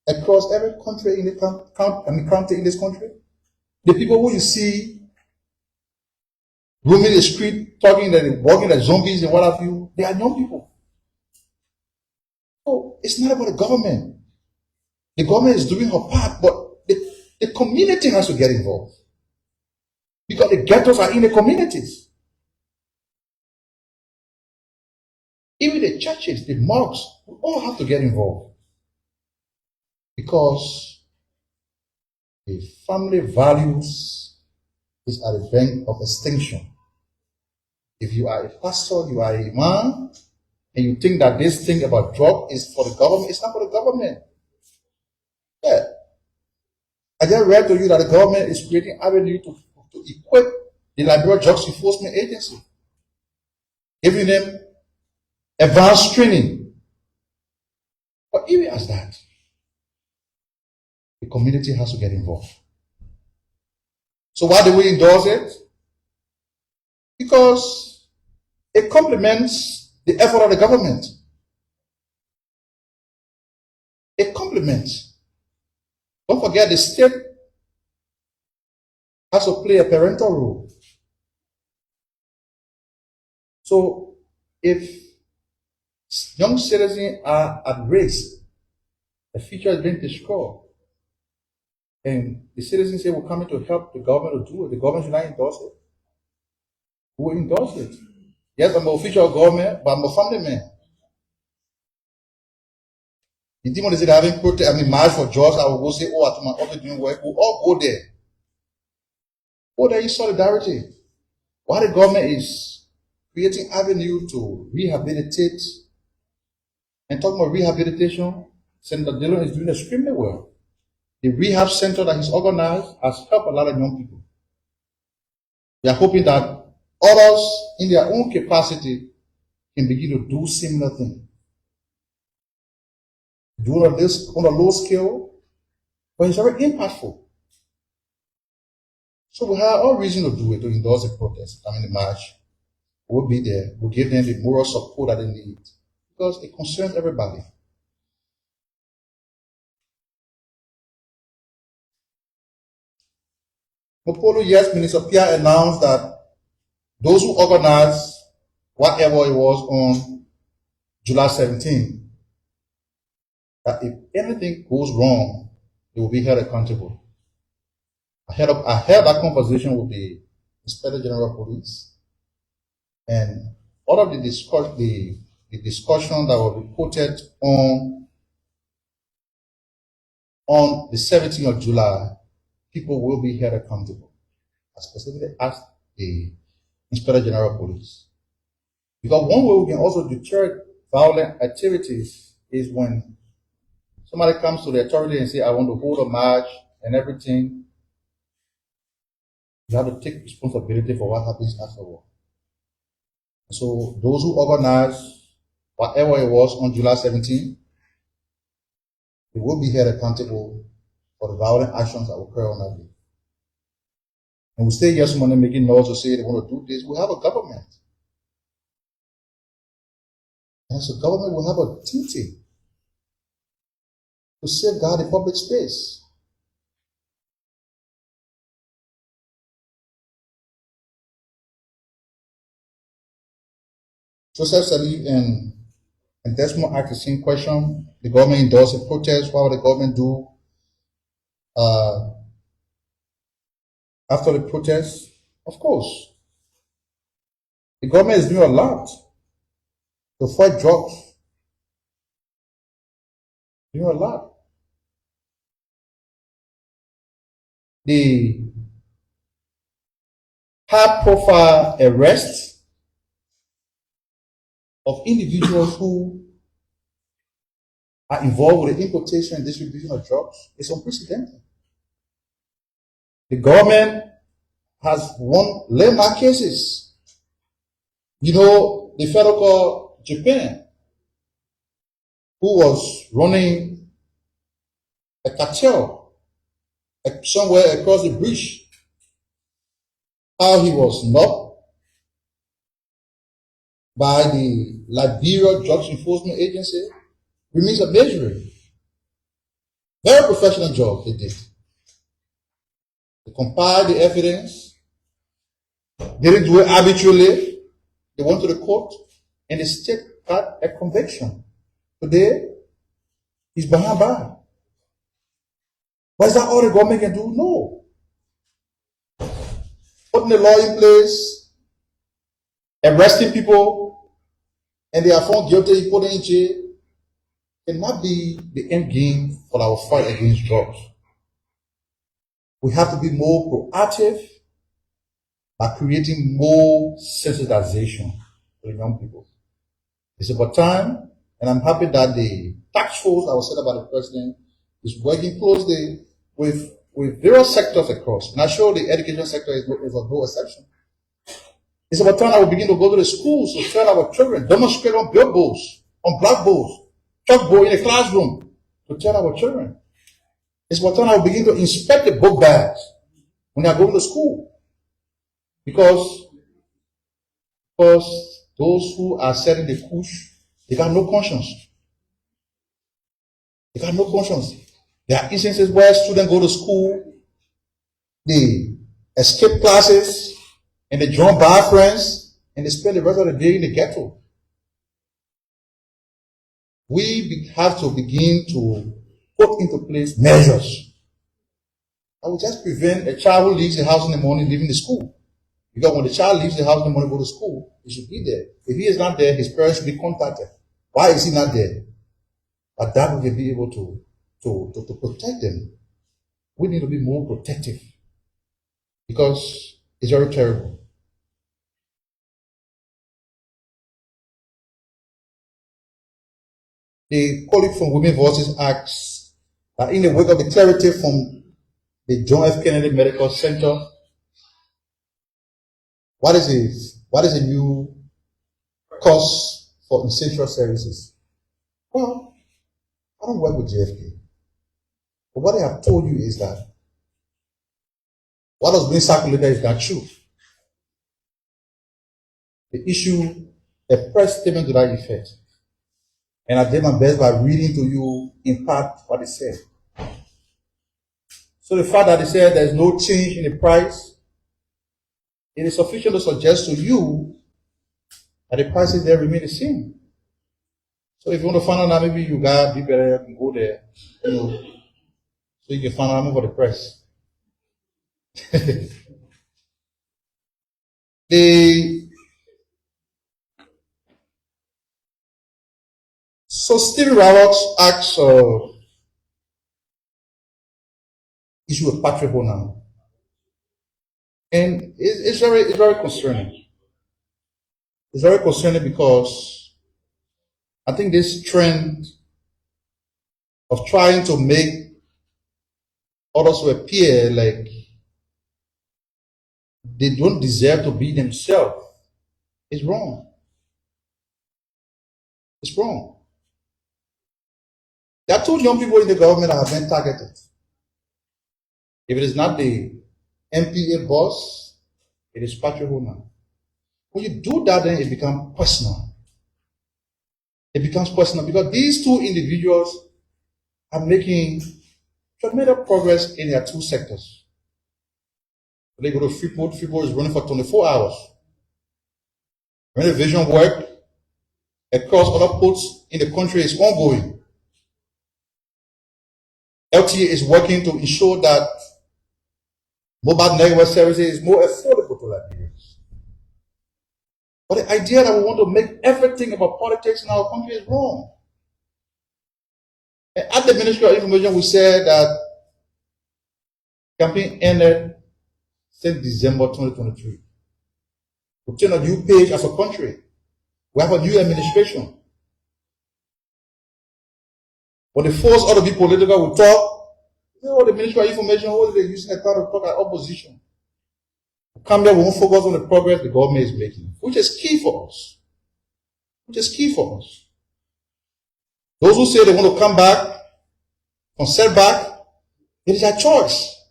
across every country in the county in this country, the people who you see roaming the street, talking that walking like zombies and what have you, they are young people. So it's not about the government. The government is doing her part, but the community has to get involved. Because the ghettos are in the communities. Even the churches, the mosques, we all have to get involved. Because the family values is at the brink of extinction. If you are a pastor, you are a man, and you think that this thing about drug is for the government, it's not for the government. Yeah. I just read to you that the government is creating avenue to equip the Liberia Drugs Enforcement Agency, giving them advanced training. But even as that, the community has to get involved. So why do we endorse it? Because it complements the effort of the government. It complements. Don't forget the state has to play a parental role. So if young citizens are at risk, the future is being destroyed, and the citizens say we're coming to help the government to do it, the government should not endorse it. Who will endorse it? Yes, I'm an official of government, but I'm a family man. The demon is having march for jobs. I will go say, oh, at my office doing work. We'll all go there. Go there in solidarity. While the government is creating avenue to rehabilitate, and talking about rehabilitation, Senator Dillon is doing extremely well. The rehab center that he's organized has helped a lot of young people. We are hoping that others, in their own capacity, can begin to do similar things. Do on a low scale, but it's very impactful. So we have all reason to do it, to endorse the protest. The march. We'll be there. We'll give them the moral support that they need, because it concerns everybody. Mopolo, yes, Minister Pierre announced that those who organized whatever it was on July 17th, that if anything goes wrong, they will be held accountable. I had that conversation with the Inspector General of Police, and all of the discussion that was reported on the 17th of July, people will be held accountable. I specifically asked the Inspector General of Police. Because one way we can also deter violent activities is when somebody comes to the authority and say, I want to hold a march and everything. You have to take responsibility for what happens afterward. So those who organize whatever it was on July 17th, they will be held accountable for the violent actions that occur on that day. And we stay here this morning making noise to say they want to do this. We have a government. And so government will have a duty to safeguard the public space. Joseph Salif and Desmond asked the same question. The government endorsed the protest. What will the government do after the protest? Of course, the government is doing a lot to fight drugs. Doing a lot. The high-profile arrests of individuals who are involved with the importation and distribution of drugs is unprecedented. The government has won landmark cases. The federal court, Japan, who was running a cartel somewhere across the bridge, how he was knocked by the Liberia Drugs Enforcement Agency remains a mystery. Very professional job they did. They compiled the evidence. They didn't do it arbitrarily. They went to the court, and the state got a conviction. Today, he's behind bars. But is that all the government can do? No. Putting the law in place, arresting people, and they are found guilty, put in jail, cannot be the end game for our fight against drugs. We have to be more proactive by creating more sensitization for the young people. It's about time, and I'm happy that the task force that was set up by the president is working closely with various sectors across. And I'm sure the education sector is no exception. It's about time that we begin to go to the schools to tell our children, demonstrate on billboards, on blackboards, chalkboard in the classroom, to tell our children. It's about time that we begin to inspect the book bags when they are going to school. Because those who are selling the kush, they got no conscience. They got no conscience. There are instances where students go to school, they escape classes, and they join bad friends, and they spend the rest of the day in the ghetto. have to begin to put into place measures that will just prevent a child who leaves the house in the morning leaving the school. Because when the child leaves the house in the morning to go to school, he should be there. If he is not there, his parents should be contacted. Why is he not there? But that will be able to protect them. We need to be more protective because it's very terrible. The colleague from Women Voices asks that in the wake of the clarity from the John F. Kennedy Medical Center, what is a new cost for essential services? Well, I don't work with JFK. But what I have told you is that what was being circulated is not true. They issue a press statement to that effect. And I did my best by reading to you in part what they said. So the fact that they said there's no change in the price, it is sufficient to suggest to you that the prices there remain the same. So if you want to find out now, maybe you got be better, you can go there, so you can find out more for the price. So Stephen Roberts asks issue of patriarchal now. And it's very concerning. It's very concerning because I think this trend of trying to make others to appear like they don't deserve to be themselves is wrong. It's wrong. There are two young people in the government that have been targeted. If it is not the MPA boss, it is Patrick Hona. When you do that, then it becomes personal. It becomes personal because these two individuals are making tremendous progress in their two sectors. When they go to Freeport is running for 24 hours. Renovation work across other ports in the country is ongoing. LTA is working to ensure that mobile network services is more affordable to Liberians. But the idea that we want to make everything about politics in our country is wrong. And at the Ministry of Information, we said that campaign ended since December 2023. We turn a new page as a country. We have a new administration. When they force all to be political, we talk. You know, the Ministry of Information, what are they using a crowd to talk at opposition? We come there, we won't focus on the progress the government is making, which is key for us. Which is key for us. Those who say they want to come back from setback, it is a choice.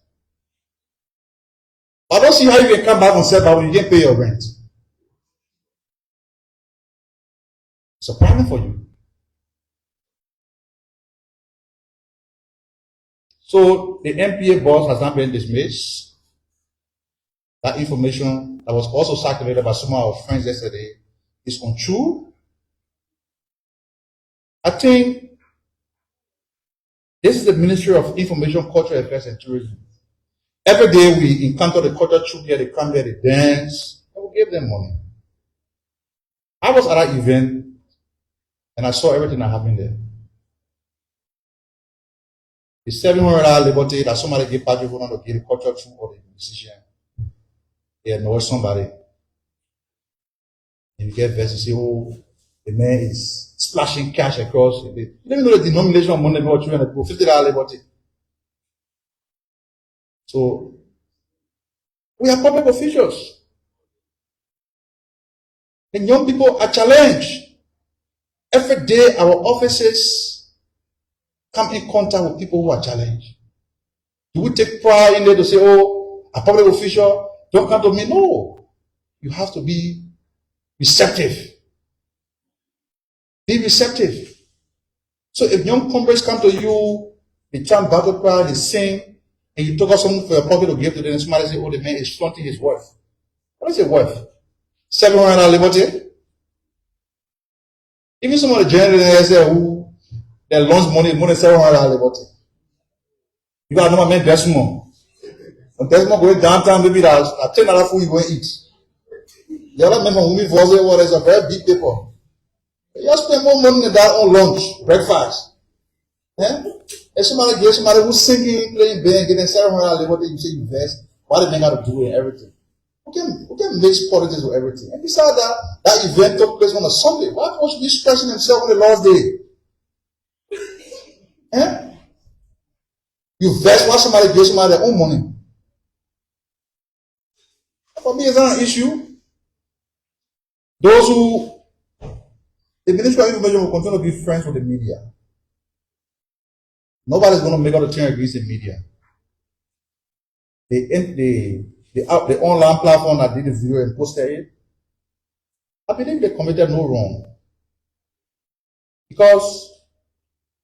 I don't see how you can come back from setback when you didn't pay your rent. It's a problem for you. So the MPA boss has not been dismissed. That information that was also circulated by some of our friends yesterday is untrue. I think this is the Ministry of Information, Cultural Affairs and Tourism. Every day we encounter the culture troop here, they come here, they dance, and we give them money. I was at that event and I saw everything that happened there. The $700 liberty that somebody gave Patrick Hona to give the culture troop or the musician. They annoy somebody. And you get vexed, you say, oh, the man is splashing cash across. You don't even know the denomination of money about $200, $50 liberty. So, we are public officials. And young people are challenged. Every day, our offices come in contact with people who are challenged. Do we take pride in there to say, oh, a public official, don't come to me? No. You have to be receptive. Be receptive. So if young comrades come to you, they chant battle cry, they sing, and you took out something for your pocket to give to them, and somebody say, oh, the man is flaunting his worth. What is it worth? $700 liberty? Even some of the generals there say, who They launch money $700 liberty. You got no man decimal. When decimal going downtown, maybe that's $10 food you go and eat. The other member who me for is a very big paper. You just spend more money than that on lunch, breakfast. Eh? If somebody who's singing, playing band, getting $700 liberty, you say you invest. Why the man got to do it and everything? We can mix politics with everything. And besides that event took place on a Sunday. Why should he be stressing himself on the last day? Eh? You vex why somebody gives somebody their own money. For me, it's not an issue. The Ministry of Information will continue to be friends with the media. Nobody's going to make out a turn against the media. The online platform that did the video and posted it, I believe they committed no wrong. Because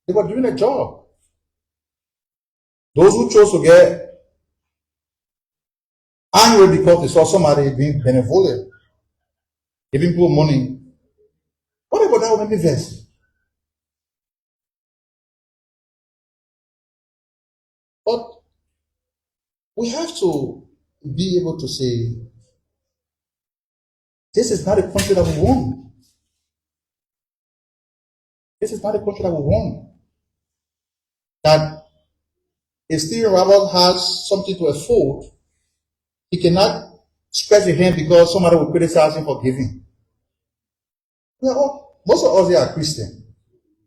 they were doing a job. Those who chose to get angry because they saw somebody being benevolent, giving people money, what about that would make me vex? But we have to be able to say, this is not a country that we want. This is not a country that we want. That if Stephen Roberts has something to afford, he cannot stretch his hand because somebody will criticize him for giving. Most of us here are Christian.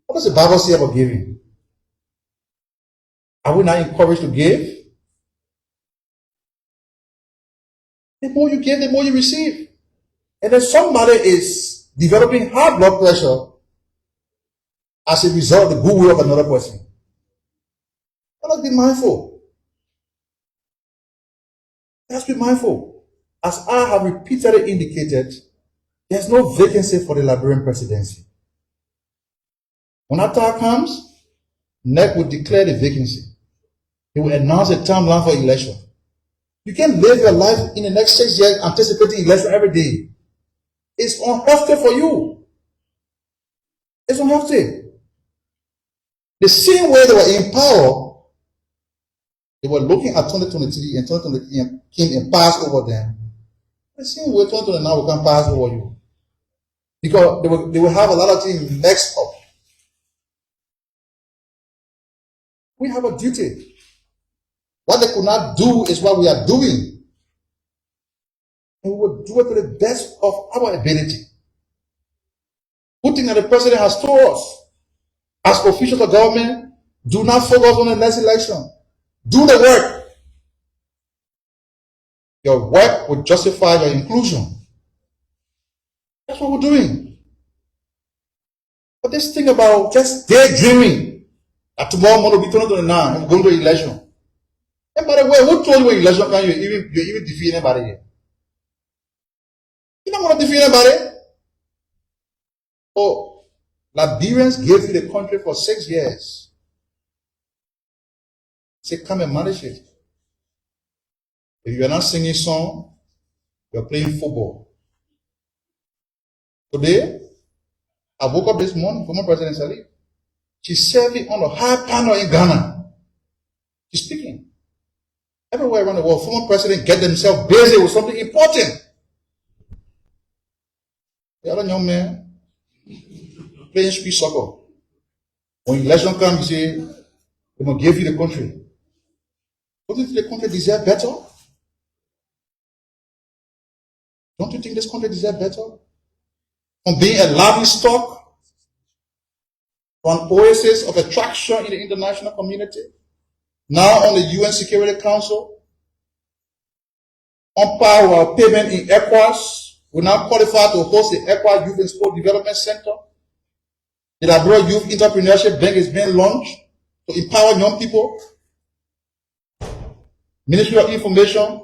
What does the Bible say about giving? Are we not encouraged to give? The more you give, the more you receive. And then somebody is developing high blood pressure as a result of the goodwill of another person. Let us be mindful. Let's be mindful. As I have repeatedly indicated, there's no vacancy for the Liberian presidency. When that time comes, NEC will declare the vacancy. They will announce a timeline for election. You can't live your life in the next 6 years anticipating election every day. It's unhealthy for you. It's unhealthy. The same way they were in power, they were looking at 2023 and 2023 came and passed over them. The same way 2029 will come pass over you. Because they will have a lot of things mixed up. We have a duty. What they could not do is what we are doing. And we will do it to the best of our ability. Good thing that the president has told us, as officials of government, do not focus on the next election. Do the work. Your work will justify your inclusion. That's what we're doing. But this thing about just daydreaming that tomorrow morning will be 2029 and we're going to election. And by the way, who told you when election can you even defeat anybody here? You don't want to defeat anybody. Oh, Liberians gave you the country for 6 years. Say, come and manage it. If you are not singing song, you're playing football. Today, I woke up this morning, former President Salih. She's serving on a high panel in Ghana. She's speaking. Everywhere around the world, former president get themselves busy with something important. The other young man playing street soccer. When election comes, you say, they're going to give you the country. Don't you think the country deserves better? Don't you think this country deserves better? From being a livestock to an oasis of attraction in the international community, now on the UN Security Council, on par with our payment in ECOWAS, we now qualify to host the ECOWAS Youth and Sport Development Center. The Liberia Youth Entrepreneurship Bank is being launched to empower young people. Ministry of Information,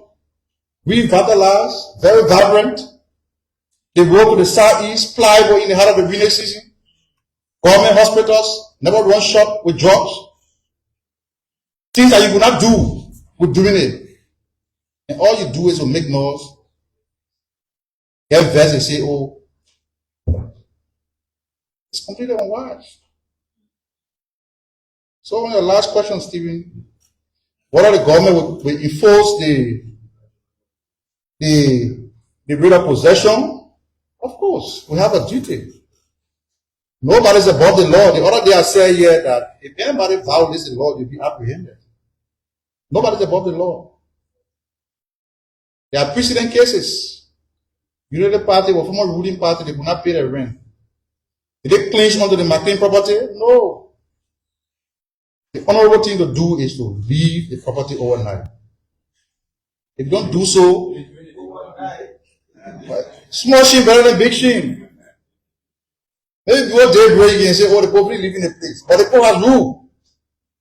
revitalized, very vibrant. They work with the Southeast, pliable in the heart of the rainy season. Government hospitals never run short with drugs. Things that you could not do, we're doing it. And all you do is to make noise. Get vexed and say, oh, it's completely unwise. So on your last question, Stephen, whether the government will enforce the right of possession, of course, we have a duty. Nobody's above the law. The other day I said here that if anybody violates the law, you'll be apprehended. Nobody's above the law. There are precedent cases. Unity Party or former ruling party, they will not pay their rent. Did they clinch onto the McLean property? No. The honorable thing to do is to leave the property overnight. If you don't do so, small shame better than big shame. Maybe people daybreak and say, oh, the people leaving the place. But the people has rule.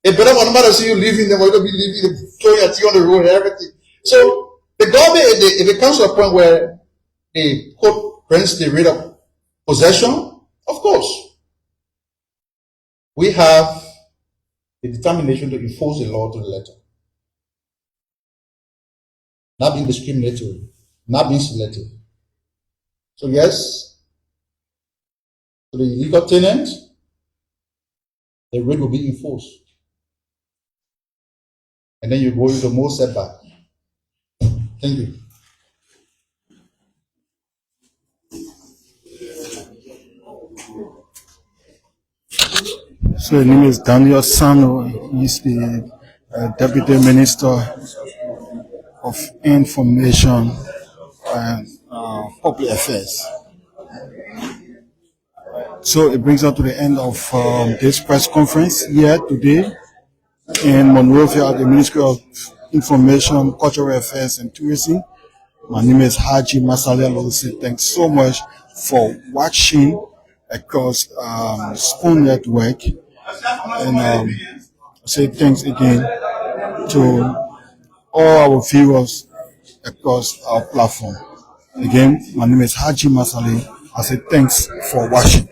It's better for nobody to see you leaving than for you to be leaving, throwing your tea on the road and everything. So the government, if it comes to a point where the court grants the right of possession, of course, we have the determination to enforce the law to the letter. Not being discriminatory, not being selective. So yes, to the illegal tenant, the rate will be enforced. And then you go into more setback. Thank you. So his name is Daniel Sano. He's the Deputy Minister of Information and Public Affairs. So it brings us to the end of this press conference here today in Monrovia at the Ministry of Information, Cultural Affairs and Tourism. My name is Haji Masali Alosi. Thanks so much for watching across Spoon Network. And I say thanks again to all our viewers across our platform. Again, my name is Haji Masali. I say thanks for watching.